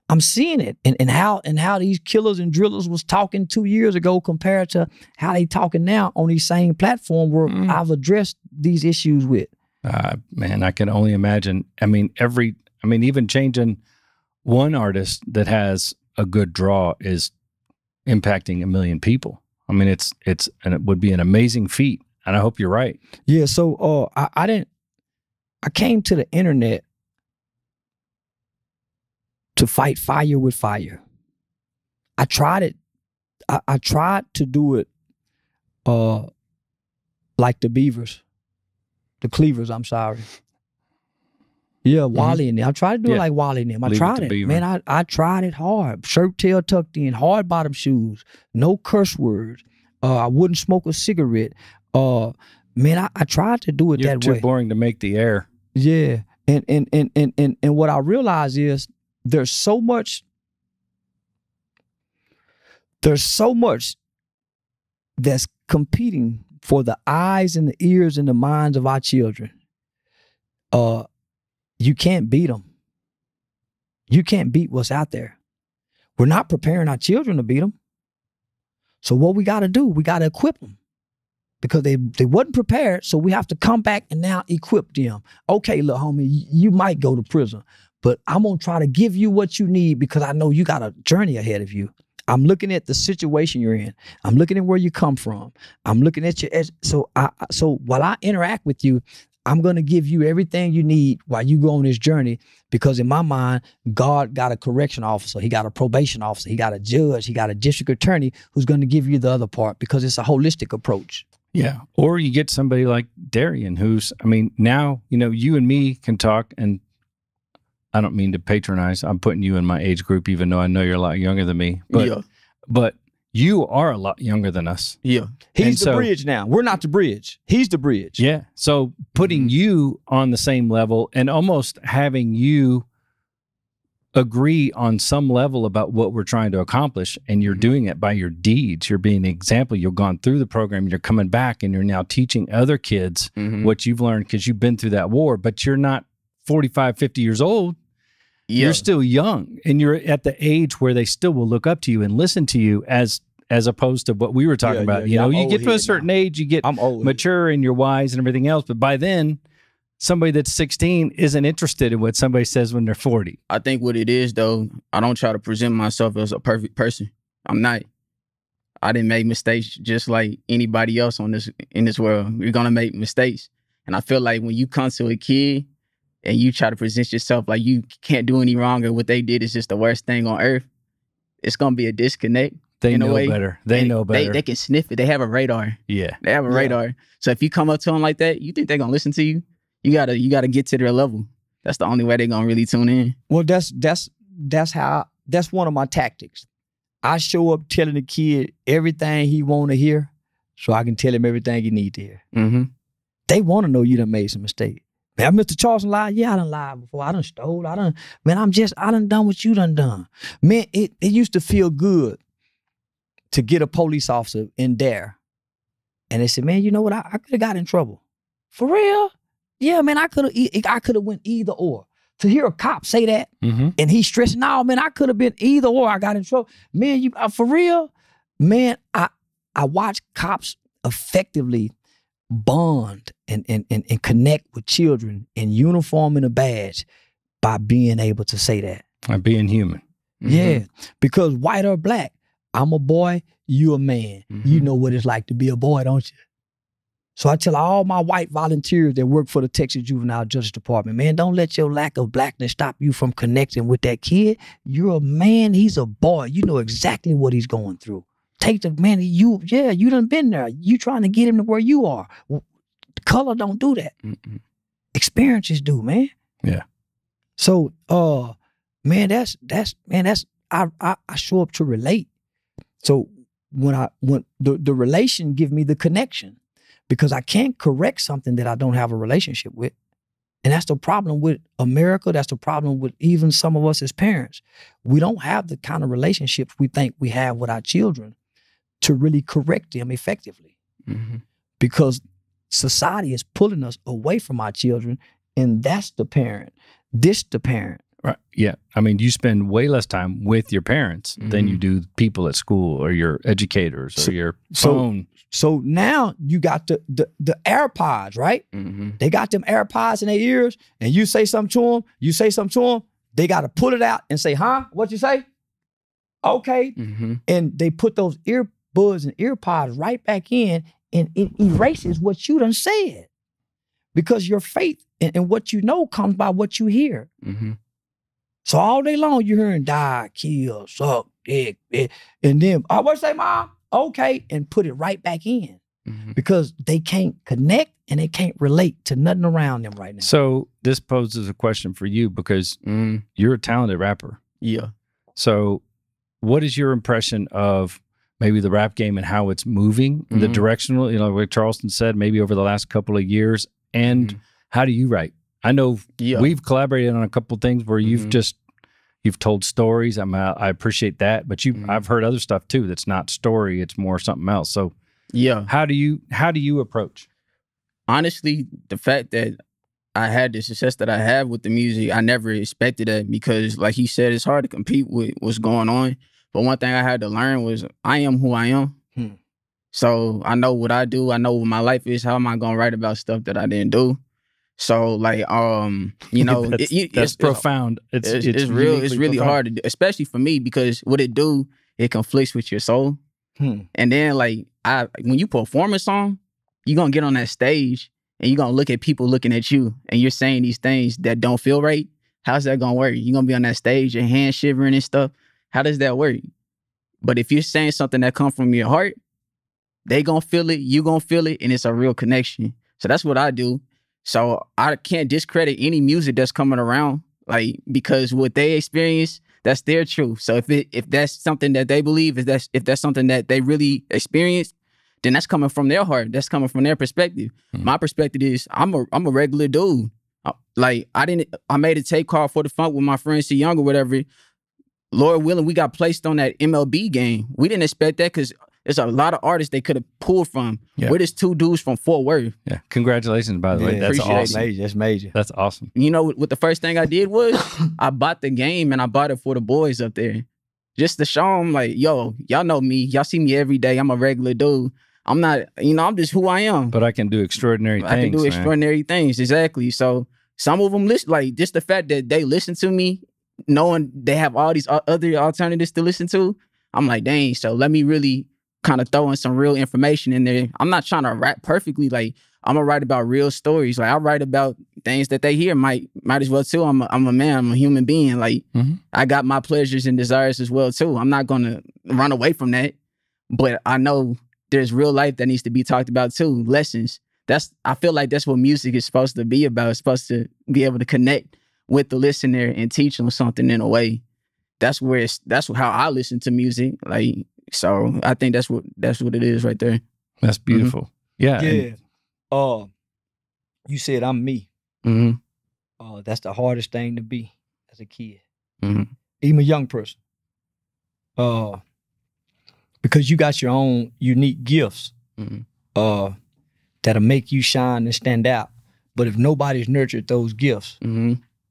I'm seeing it, and how these killers and drillers was talking 2 years ago compared to how they talking now on these same platform where I've addressed these issues with. Man, I can only imagine. I mean, even changing one artist that has a good draw is impacting 1 million people. I mean, and it would be an amazing feat, and I hope you're right. Yeah. So I came to the internet to fight fire with fire. I tried it. I tried to do it like the Beavers. The Cleavers, I'm sorry. Yeah, Wally and them. I tried to do it like Wally and them. I tried it. Man, I tried it hard. Shirt tail tucked in, hard bottom shoes, no curse words. I wouldn't smoke a cigarette. Man, I tried to do it that way. You're too boring to make the air. Yeah. And what I realized is there's so much that's competing for the eyes and the ears and the minds of our children. You can't beat them. You can't beat what's out there. We're not preparing our children to beat them. So what we got to do, we got to equip them. Because they wasn't prepared, so we have to come back and now equip them. Okay, little homie, you might go to prison, but I'm going to try to give you what you need because I know you got a journey ahead of you. I'm looking at the situation you're in. I'm looking at where you come from. I'm looking at your so while I interact with you, I'm going to give you everything you need while you go on this journey, because in my mind, God got a correction officer. He got a probation officer. He got a judge. He got a district attorney who's going to give you the other part, because it's a holistic approach. Yeah. Or you get somebody like Darian, who's, I mean, now, you and me can talk, and I don't mean to patronize. I'm putting you in my age group, even though I know you're a lot younger than me. But you are a lot younger than us. Yeah. He's the bridge now. We're not the bridge. He's the bridge. Yeah. So putting you on the same level and almost having you agree on some level about what we're trying to accomplish, and you're doing it by your deeds. You're being an example. You've gone through the program, you're coming back, and you're now teaching other kids what you've learned because you've been through that war, but you're not 45, 50 years old. Yeah. You're still young, and you're at the age where they still will look up to you and listen to you as opposed to what we were talking about. You get to a certain age, you get mature and you're wise and everything else, but by then, somebody that's 16 isn't interested in what somebody says when they're 40. I think what it is, though, I don't try to present myself as a perfect person. I'm not. I didn't make mistakes just like anybody else in this world. You're going to make mistakes. And I feel like when you come to a kid and you try to present yourself like you can't do any wrong, or what they did is just the worst thing on earth, it's going to be a disconnect. They know better. They know better. They can sniff it. They have a radar. Yeah. They have a radar. So if you come up to them like that, you think they're gonna listen to you? You gotta get to their level. That's the only way they're gonna really tune in. Well, that's one of my tactics. I show up telling the kid everything he want to hear, so I can tell him everything he need to hear. Mm-hmm. They want to know you done made some mistake. Man, Mr. Charleston lied. Yeah, I done lied before. I done stole. I done done what you done. Man, it used to feel good to get a police officer in there. And they said, man, you know what? I could have got in trouble. For real? Yeah, man, I could have went either or. To hear a cop say that, and he's stressing, no, man, I could have been either or. I got in trouble. Man, you for real? Man, I watch cops effectively bond and connect with children in uniform and a badge by being able to say that. By being human. Yeah, because white or black, I'm a boy, you a man. You know what it's like to be a boy, don't you? So I tell all my white volunteers that work for the Texas Juvenile Justice Department, man, don't let your lack of blackness stop you from connecting with that kid. You're a man, he's a boy. You know exactly what he's going through. Take the man, you done been there. You trying to get him to where you are. Color don't do that. Experiences do, man. Yeah. So, man, I show up to relate. So when the relation give me the connection, because I can't correct something that I don't have a relationship with. And that's the problem with America. That's the problem with even some of us as parents. We don't have the kind of relationships we think we have with our children to really correct them effectively. Because society is pulling us away from our children, and that's the parent. This the parent. Right. Yeah. I mean, you spend way less time with your parents than you do people at school or your educators or your phone. So now you got the AirPods, right? They got them AirPods in their ears, and you say something to them, they got to pull it out and say, huh? What you say? Okay. And they put those earbuds and earpods right back in, and it erases what you done said. Because your faith and what you know comes by what you hear. So all day long you're hearing die, kill, suck, dick, and then, what you say, Mom? Okay, and put it right back in. Because they can't connect and they can't relate to nothing around them right now. So this poses a question for you because you're a talented rapper. Yeah. So what is your impression of maybe the rap game and how it's moving, the directional, like Charleston said, maybe over the last couple of years, and how do you write? I know we've collaborated on a couple of things where you've told stories. I appreciate that, but I've heard other stuff too that's not story, it's more something else. So yeah, how do you approach? Honestly, the fact that I had the success that I have with the music, I never expected that because, like he said, it's hard to compete with what's going on. But one thing I had to learn was I am who I am. So I know what I do. I know what my life is. How am I gonna write about stuff that I didn't do? So like, that's profound. It's real. It's really hard to do, especially for me, because what it do, it conflicts with your soul. And then like, when you perform a song, you're gonna get on that stage and you're gonna look at people looking at you and you're saying these things that don't feel right. How's that gonna work? You're gonna be on that stage, your hands shivering and stuff. How does that work? But if you're saying something that comes from your heart, they gonna feel it, you gonna feel it, and it's a real connection. So that's what I do. So I can't discredit any music that's coming around, like, because what they experience, that's their truth. So if that's something that they believe, if that's something that they really experienced, then that's coming from their heart. That's coming from their perspective. My perspective is I'm a regular dude. Like I made a tape call for the funk with my friend C Young or whatever. Lord willing, we got placed on that MLB game. We didn't expect that because there's a lot of artists they could have pulled from. We're just two dudes from Fort Worth. Yeah, congratulations, by the way. That's awesome. That's major. That's awesome. You know what the first thing I did was I bought the game and I bought it for the boys up there. Just to show them like, yo, y'all know me. Y'all see me every day. I'm a regular dude. I'm not, I'm just who I am. But I can do extraordinary things. I can do extraordinary things, exactly. So some of them listen, like just the fact that they listen to me, knowing they have all these other alternatives to listen to, I'm like, dang, so let me really kind of throw in some real information in there. I'm not trying to rap perfectly. Like, I'm gonna write about real stories. Like I write about things that they hear. Might as well too. I'm a man. I'm a human being. Like I got my pleasures and desires as well too. I'm not gonna run away from that. But I know there's real life that needs to be talked about too. Lessons. I feel like that's what music is supposed to be about. It's supposed to be able to connect with the listener and teach them something in a way. That's how I listen to music. Like, so I think that's what it is right there. That's beautiful. Yeah. Yeah. You said I'm me. That's the hardest thing to be as a kid. Even a young person. Because you got your own unique gifts that'll make you shine and stand out. But if nobody's nurtured those gifts,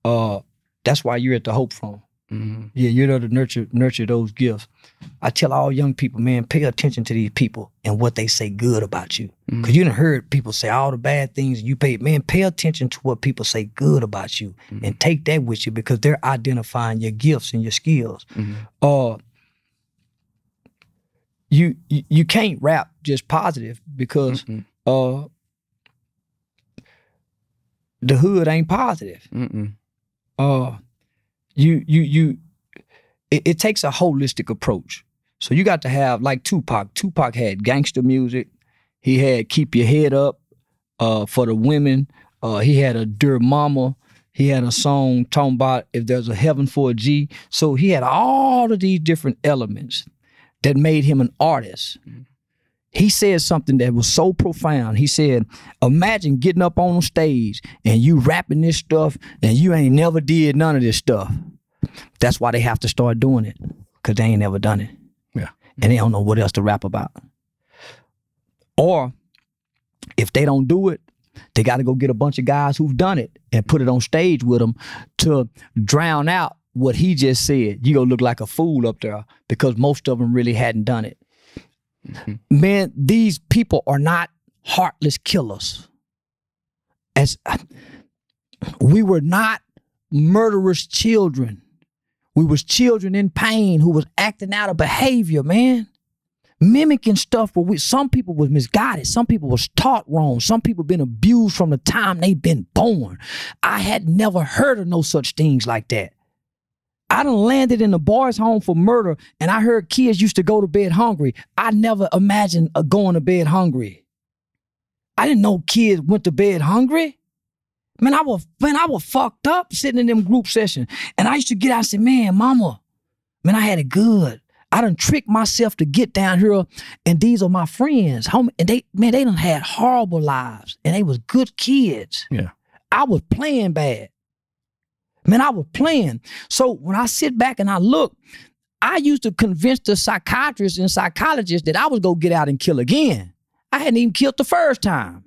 that's why you're at the Hope Farm. Yeah, you're there to nurture those gifts. I tell all young people, man, pay attention to these people and what they say good about you. Because you done heard people say all the bad things and you pay attention to what people say good about you and take that with you because they're identifying your gifts and your skills. You can't rap just positive because the hood ain't positive. It takes a holistic approach. So you got to have, like Tupac. Tupac had gangster music. He had Keep Your Head Up for the women. He had a Dear Mama. He had a song talking about if there's a heaven for a G. So he had all of these different elements that made him an artist. He said something that was so profound. He said, imagine getting up on stage and you rapping this stuff and you ain't never did none of this stuff. That's why they have to start doing it, because they ain't never done it. Yeah. And they don't know what else to rap about. Or if they don't do it, they got to go get a bunch of guys who've done it and put it on stage with them to drown out what he just said. You gonna look like a fool up there because most of them really hadn't done it. Man, these people are not heartless killers. As we were not murderous children. We was children in pain who was acting out a behavior, man. Mimicking stuff where some people was misguided. Some people was taught wrong. Some people been abused from the time they been born. I had never heard of no such things like that. I done landed in the boys' home for murder, and I heard kids used to go to bed hungry. I never imagined going to bed hungry. I didn't know kids went to bed hungry. Man, I was fucked up sitting in them group sessions. And I used to get out and say, man, mama, man, I had it good. I done tricked myself to get down here, and these are my friends. Homie, and they done had horrible lives, and they was good kids. Yeah. I was playing bad. Man, I was playing. So when I sit back and I look, I used to convince the psychiatrists and psychologists that I was going to get out and kill again. I hadn't even killed the first time.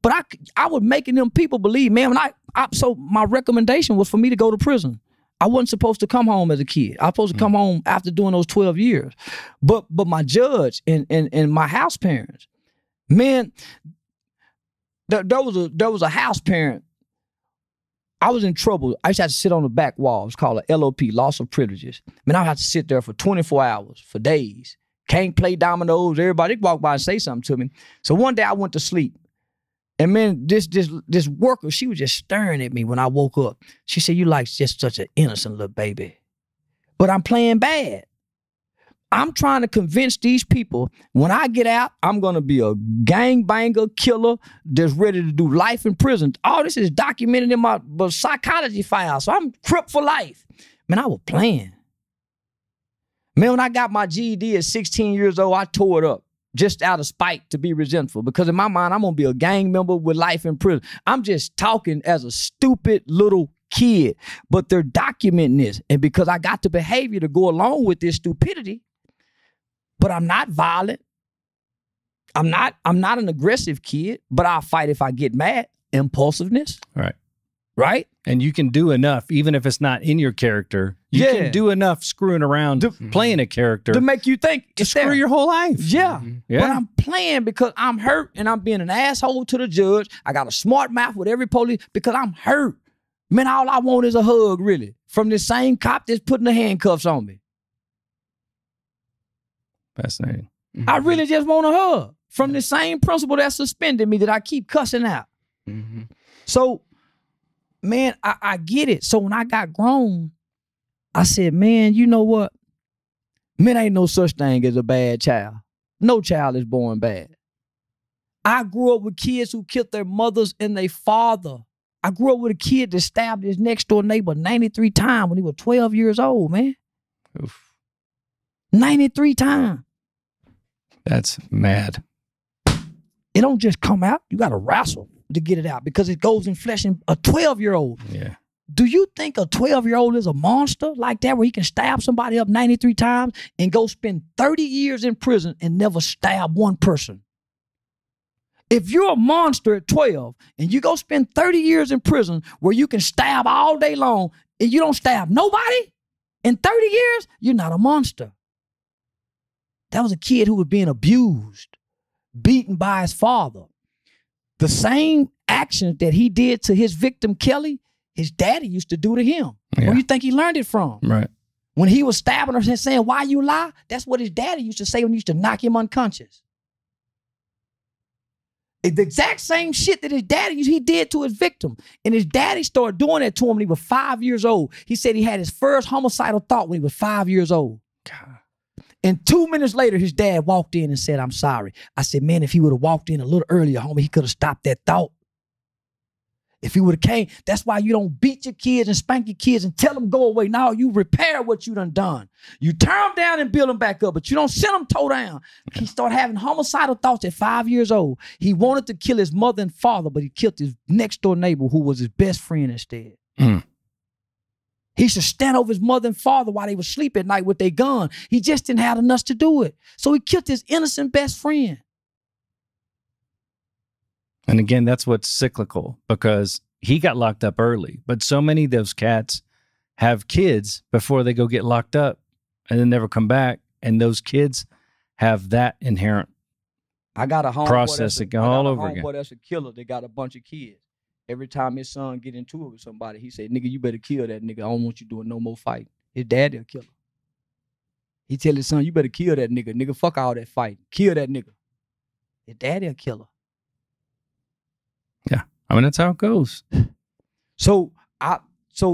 But I was making them people believe, man, so my recommendation was for me to go to prison. I wasn't supposed to come home as a kid. I was supposed to come home after doing those 12 years. But my judge and my house parents, man, there was a house parent. I was in trouble. I used to have to sit on the back wall. It's called a LOP, loss of privileges. Man, I had to sit there for 24 hours, for days. Can't play dominoes. Everybody walk by and say something to me. So one day I went to sleep. And man, this worker, she was just staring at me when I woke up. She said, you like just such an innocent little baby. But I'm playing bad. I'm trying to convince these people, when I get out, I'm going to be a gangbanger killer that's ready to do life in prison. All this is documented in my psychology file. So I'm crip for life. Man, I was playing. Man, when I got my GED at 16 years old, I tore it up just out of spite to be resentful. Because in my mind, I'm going to be a gang member with life in prison. I'm just talking as a stupid little kid. But they're documenting this. And because I got the behavior to go along with this stupidity, but I'm not violent. I'm not an aggressive kid, but I'll fight if I get mad. Impulsiveness. Right. Right? And you can do enough, even if it's not in your character. You can do enough screwing around, playing a character. To make you think to screw your whole life. Yeah. But I'm playing because I'm hurt and I'm being an asshole to the judge. I got a smart mouth with every police because I'm hurt. Man, all I want is a hug, really, from this same cop that's putting the handcuffs on me. Fascinating. Mm-hmm. I really just want a hug from the same principle that suspended me that I keep cussing out. Mm-hmm. So, man, I get it. So when I got grown, I said, man, you know what? Man, ain't no such thing as a bad child. No child is born bad. I grew up with kids who killed their mothers and their father. I grew up with a kid that stabbed his next door neighbor 93 times when he was 12 years old, man. Oof. 93 times. That's mad. It don't just come out. You got to wrestle to get it out because it goes in flesh in a 12-year-old. Yeah. Do you think a 12-year-old is a monster like that where he can stab somebody up 93 times and go spend 30 years in prison and never stab one person? If you're a monster at 12 and you go spend 30 years in prison where you can stab all day long and you don't stab nobody in 30 years, you're not a monster. That was a kid who was being abused, beaten by his father. The same actions that he did to his victim, Kelly, his daddy used to do to him. Yeah. Where do you think he learned it from? Right. When he was stabbing her and saying, why you lie? That's what his daddy used to say when he used to knock him unconscious. The exact same shit that his daddy he did to his victim. And his daddy started doing that to him when he was 5 years old. He said he had his first homicidal thought when he was 5 years old. God. And 2 minutes later, his dad walked in and said, I'm sorry. I said, man, if he would have walked in a little earlier, homie, he could have stopped that thought. If he would have came, that's why you don't beat your kids and spank your kids and tell them go away. No, you repair what you done. You tear them down and build them back up, but you don't send them toe down. He started having homicidal thoughts at 5 years old. He wanted to kill his mother and father, but he killed his next door neighbor who was his best friend instead. Mm. He should stand over his mother and father while they would sleep at night with their gun. He just didn't have the nuts to do it. So he killed his innocent best friend. And again, that's what's cyclical because he got locked up early. But so many of those cats have kids before they go get locked up and then never come back. And those kids have that inherent I got a homeboy processing all over again. That's a killer. They got a bunch of kids. Every time his son get into it with somebody, he said, nigga, you better kill that nigga. I don't want you doing no more fight. His daddy a killer. He tell his son, you better kill that nigga. Nigga, fuck all that fight. Kill that nigga. His daddy a killer. Yeah. I mean, that's how it goes. So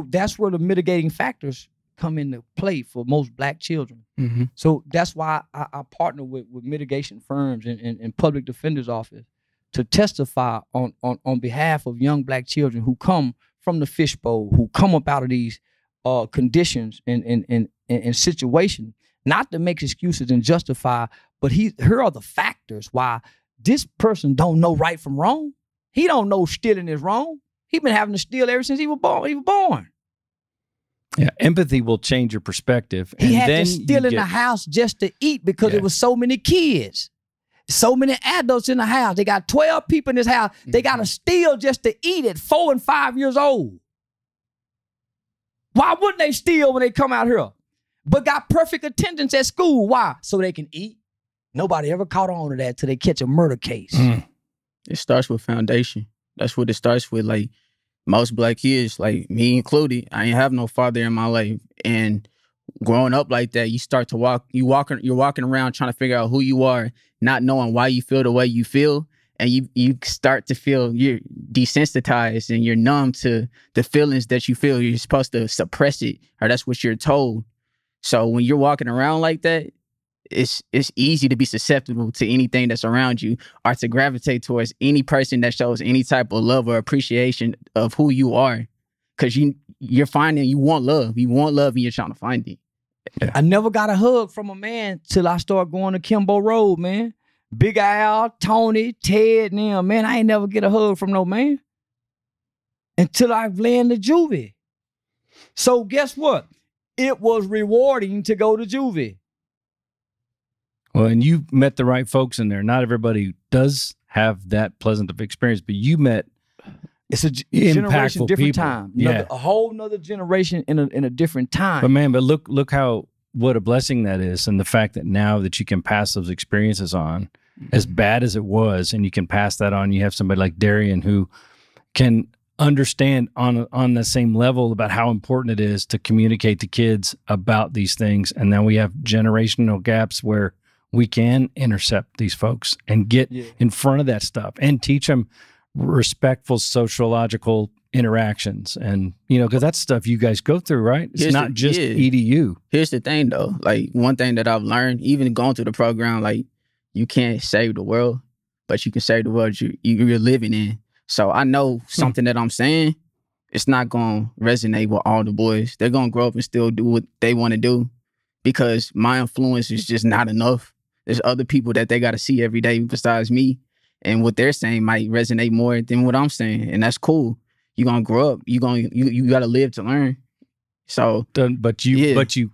that's where the mitigating factors come into play for most black children. Mm-hmm. So that's why I partner with mitigation firms and public defender's office to testify on behalf of young black children who come from the fishbowl, who come up out of these conditions and situations, not to make excuses and justify, but here are the factors why this person don't know right from wrong. He don't know stealing is wrong. He been having to steal ever since he was born. Yeah, empathy will change your perspective. He had to steal in the house just to eat because there was so many kids. So many adults in the house. They got 12 people in this house. They got to steal just to eat at 4 and 5 years old. Why wouldn't they steal when they come out here? But got perfect attendance at school. Why? So they can eat. Nobody ever caught on to that till they catch a murder case. Mm. It starts with foundation. That's what it starts with. Like most black kids, like me included, I ain't have no father in my life. And growing up like that, you start to you're walking around trying to figure out who you are, not knowing why you feel the way you feel. And you start to feel you're desensitized and you're numb to the feelings that you feel. You're supposed to suppress it, or that's what you're told. So when you're walking around like that, it's easy to be susceptible to anything that's around you or to gravitate towards any person that shows any type of love or appreciation of who you are. Because you're finding you want love. You want love and you're trying to find it. Yeah. I never got a hug from a man till I started going to Kimbo Road, man. Big Al, Tony, Ted, and them, man, I ain't never get a hug from no man until I landed juvie. So guess what? It was rewarding to go to juvie. Well, and you met the right folks in there. Not everybody does have that pleasant of experience, but you met it's a generation, different people. Time. A whole nother generation in a different time. But man, look how what a blessing that is, and the fact that now that you can pass those experiences on, as bad as it was, and you can pass that on. You have somebody like Darian who can understand on the same level about how important it is to communicate to kids about these things. And then we have generational gaps where we can intercept these folks and get in front of that stuff and teach them respectful sociological interactions. And, you know, because that's stuff you guys go through, right? It's not just EDU. Here's the thing, though. Like, one thing that I've learned, even going through the program, like, you can't save the world, but you can save the world you're living in. So I know something that I'm saying, it's not going to resonate with all the boys. They're going to grow up and still do what they want to do because my influence is just not enough. There's other people that they got to see every day besides me. And what they're saying might resonate more than what I'm saying. And that's cool. You're going to grow up. You got to live to learn. So, but you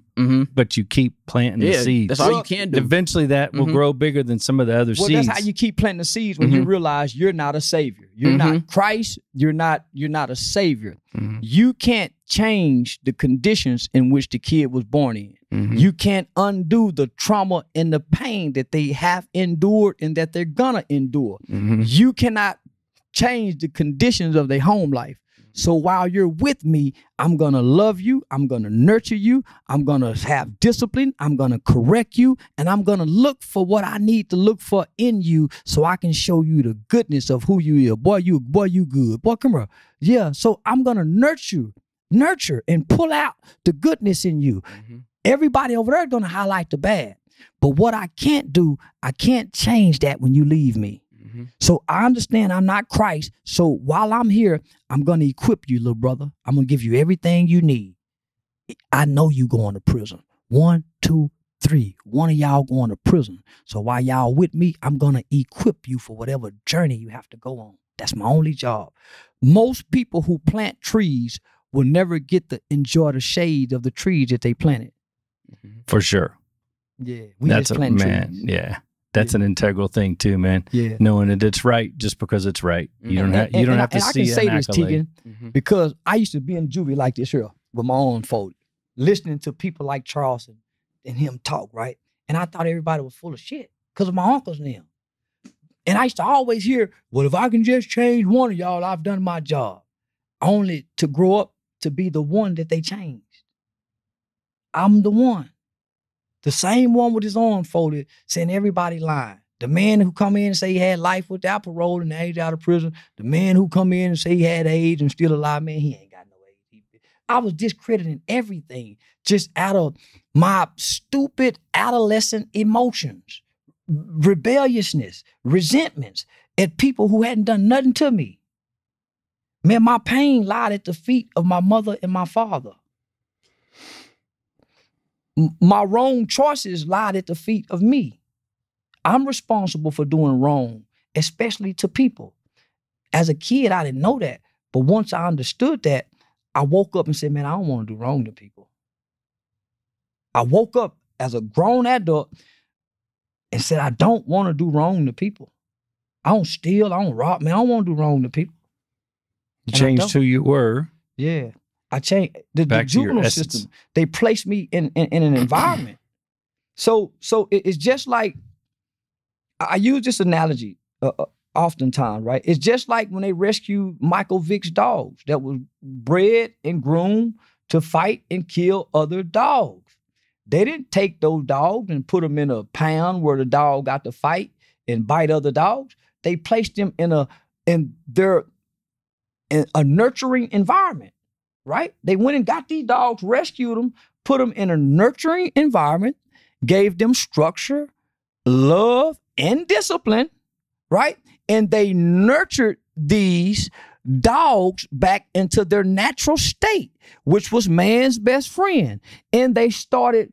keep planting the seeds. That's all you can do. Eventually that will grow bigger than some of the other seeds. That's how you keep planting the seeds when you realize you're not a savior. You're not Christ. You're not a savior. You can't change the conditions in which the kid was born in. You can't undo the trauma and the pain that they have endured and that they're gonna endure. You cannot change the conditions of their home life. So while you're with me, I'm going to love you. I'm going to nurture you. I'm going to have discipline. I'm going to correct you. And I'm going to look for what I need to look for in you so I can show you the goodness of who you are. Boy, you good. Boy, come here. Yeah, so I'm going to nurture and pull out the goodness in you. Everybody over there is going to highlight the bad. But what I can't do, I can't change that when you leave me. So I understand I'm not Christ. So while I'm here, I'm going to equip you, little brother. I'm going to give you everything you need. I know you going to prison. 1, 2, 3. One of y'all going to prison. So while y'all with me, I'm going to equip you for whatever journey you have to go on. That's my only job. Most people who plant trees will never get to enjoy the shade of the trees that they planted. For sure. Yeah. We just plant trees. Yeah. That's an integral thing too, man. Yeah. Knowing that it's right just because it's right. You don't have to see it. I can say this, Tegan, because I used to be in juvie like this here with my own folk, listening to people like Charleston and him talk, right? And I thought everybody was full of shit because of my uncles and them. And I used to always hear, well, if I can just change one of y'all, I've done my job. Only to grow up to be the one that they changed. I'm the one. The same one with his arm folded, saying everybody lying. The man who come in and say he had life without parole and aged out of prison. The man who come in and say he had AIDS and still alive, man, he ain't got no AIDS. I was discrediting everything just out of my stupid adolescent emotions, rebelliousness, resentments at people who hadn't done nothing to me. Man, my pain lied at the feet of my mother and my father. My wrong choices lied at the feet of me. I'm responsible for doing wrong, especially to people. As a kid, I didn't know that. But once I understood that, I woke up and said, man, I don't want to do wrong to people. I woke up as a grown adult and said, I don't want to do wrong to people. I don't steal, I don't rob, man, I don't want to do wrong to people. You changed who you were. Yeah. I changed the juvenile system. They placed me in an environment. So it's just like, I use this analogy oftentimes, right? It's just like when they rescued Michael Vick's dogs that was bred and groomed to fight and kill other dogs. They didn't take those dogs and put them in a pound where the dog got to fight and bite other dogs. They placed them in a nurturing environment. Right? They went and got these dogs, rescued them, put them in a nurturing environment, gave them structure, love, and discipline, right? And they nurtured these dogs back into their natural state, which was man's best friend. And they started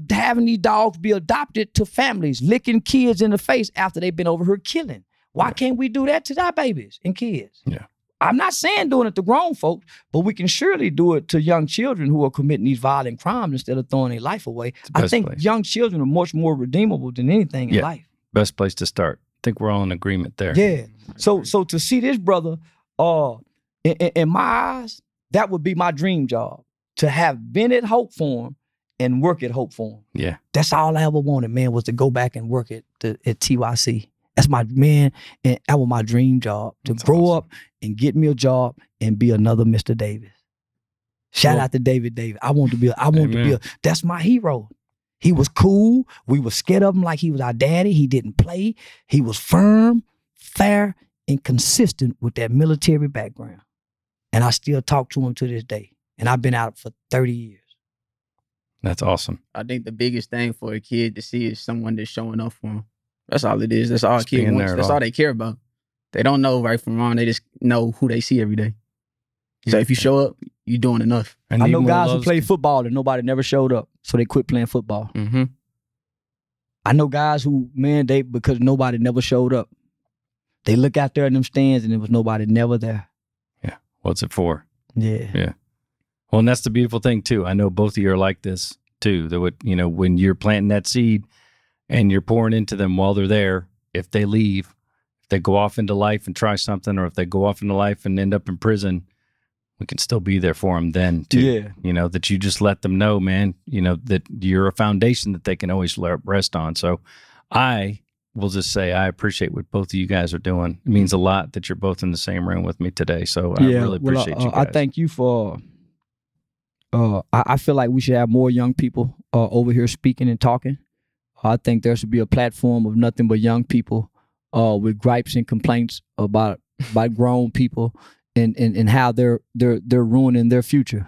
having these dogs be adopted to families, licking kids in the face after they've been over here killing. Why can't we do that to our babies and kids? Yeah. I'm not saying doing it to grown folks, but we can surely do it to young children who are committing these violent crimes instead of throwing their life away. I think young children are much more redeemable than anything in life. Best place to start. I think we're all in agreement there. Yeah. So to see this brother, in my eyes, that would be my dream job. To have been at Hope Forum and work at Hope Forum. Yeah. That's all I ever wanted, man, was to go back and work at TYC. That's my, man, and that was my dream job, to grow up and get me a job and be another Mr. Davis. Shout out to David Davis. I want to be, that's my hero. He was cool. We were scared of him like he was our daddy. He didn't play. He was firm, fair, and consistent with that military background. And I still talk to him to this day. And I've been out for 30 years. That's awesome. I think the biggest thing for a kid to see is someone that's showing up for them. That's all it is. That's all a kid wants. That's all they care about. They don't know right from wrong. They just know who they see every day. So if you show up, you're doing enough. I know guys who play football and nobody never showed up, so they quit playing football. Mm-hmm. I know guys who, man, because nobody never showed up. They look out there in them stands and there was nobody never there. Yeah. What's it for? Yeah. Yeah. Well, and that's the beautiful thing too. I know both of you are like this too. That would, you know, when you're planting that seed and you're pouring into them while they're there, if they leave, if they go off into life and try something, or if they go off into life and end up in prison, we can still be there for them then too. Yeah. You know, that you just let them know, man, you know, that you're a foundation that they can always rest on. So I will just say I appreciate what both of you guys are doing. It means a lot that you're both in the same room with me today. So I really appreciate you guys. I thank you for, I feel like we should have more young people over here speaking and talking. I think there should be a platform of nothing but young people with gripes and complaints about grown people and how they're ruining their future.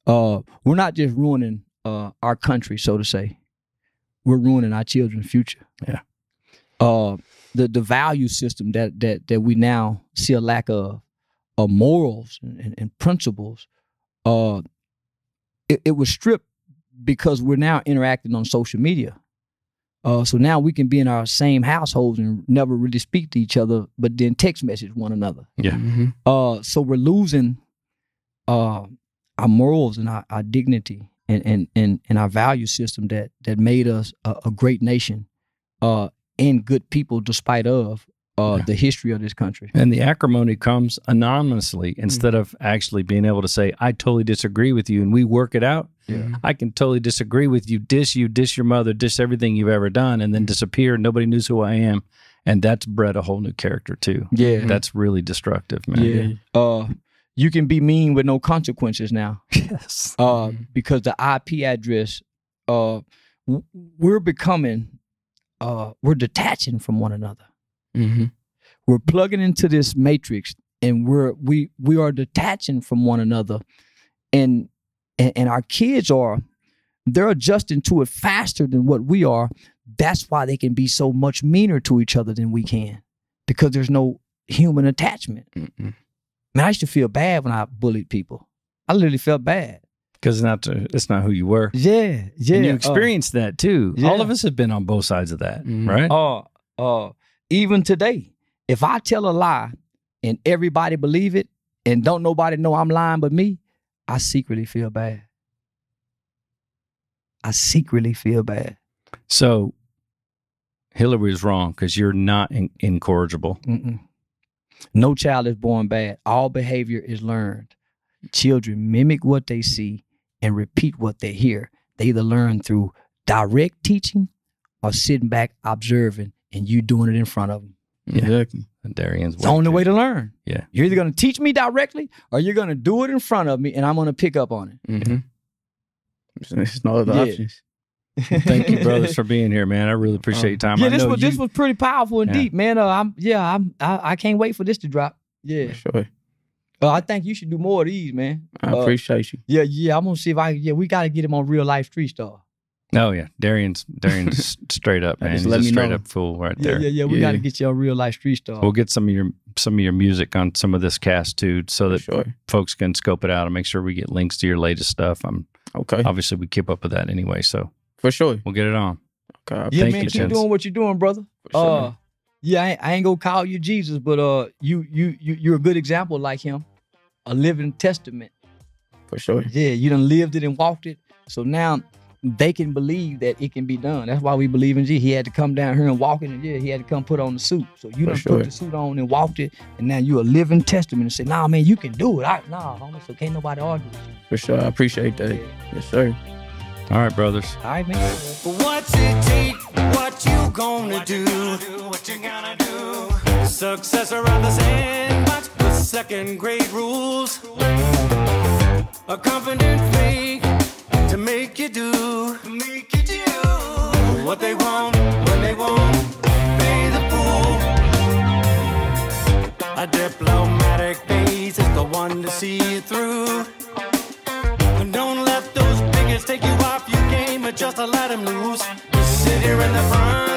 We're not just ruining our country, so to say. We're ruining our children's future. Yeah. The value system that we now see a lack of morals and principles. It was stripped because we're now interacting on social media. So now we can be in our same households and never really speak to each other, but then text message one another. Yeah. Mm-hmm. So we're losing our morals and our dignity and our value system that made us a great nation and good people despite of the history of this country. And the acrimony comes anonymously instead of actually being able to say, I totally disagree with you, and we work it out. Yeah. I can totally disagree with you, diss your mother, diss everything you've ever done, and then disappear. Nobody knows who I am. And that's bred a whole new character too. Yeah. That's really destructive, man. Yeah. You can be mean with no consequences now. Yes. Because the IP address, we're becoming, we're detaching from one another. Mm-hmm. We're plugging into this matrix, and we are detaching from one another, and our kids they're adjusting to it faster than what we are. That's why they can be so much meaner to each other than we can, because there's no human attachment. Mm-mm. Man, I used to feel bad when I bullied people. I literally felt bad. Because it's not who you were. Yeah. And you experienced that too. Yeah. All of us have been on both sides of that, right? Even today, if I tell a lie and everybody believe it and don't nobody know I'm lying but me, I secretly feel bad. I secretly feel bad. So Hillary was wrong because you're not incorrigible. Mm-mm. No child is born bad. All behavior is learned. Children mimic what they see and repeat what they hear. They either learn through direct teaching or sitting back observing and you doing it in front of them. Exactly. And Darian's the only way to learn. Yeah. You're either going to teach me directly or you're going to do it in front of me and I'm going to pick up on it. Mm-hmm. There's no other options. Thank you, brothers, for being here, man. I really appreciate your time. Yeah, this was pretty powerful and deep, man. I can't wait for this to drop. Yeah. For sure. I think you should do more of these, man. I appreciate you. Yeah. I'm gonna see if we got to get him on Real Life Street Star. Oh yeah, Darian's straight up, man. He's a straight up fool right there. Yeah. We got to get you on Real Life Street Star. We'll get some of your music on some of this cast too, so that folks can scope it out and make sure we get links to your latest stuff. Okay. Obviously, we keep up with that anyway, so for sure we'll get it on. Okay. Yeah, man. Keep doing what you're doing, brother. For sure. I ain't gonna call you Jesus, but you're a good example like him, a living testament. For sure. Yeah, you done lived it and walked it, so now they can believe that it can be done. That's why we believe in Jesus. He had to come down here and walk it, and he had to come put on the suit. So you done put the suit on and walked it, and now you a living testament and say, nah, man, you can do it. Nah, homie, so can't nobody argue with you. For sure. I appreciate that. Yes, sir. All right, brothers. All right, man. What's it take? What you gonna do? What you gonna do? Success around the sandbox with second grade rules. A confident fake to make you do. just to let him loose. Just sit here in the front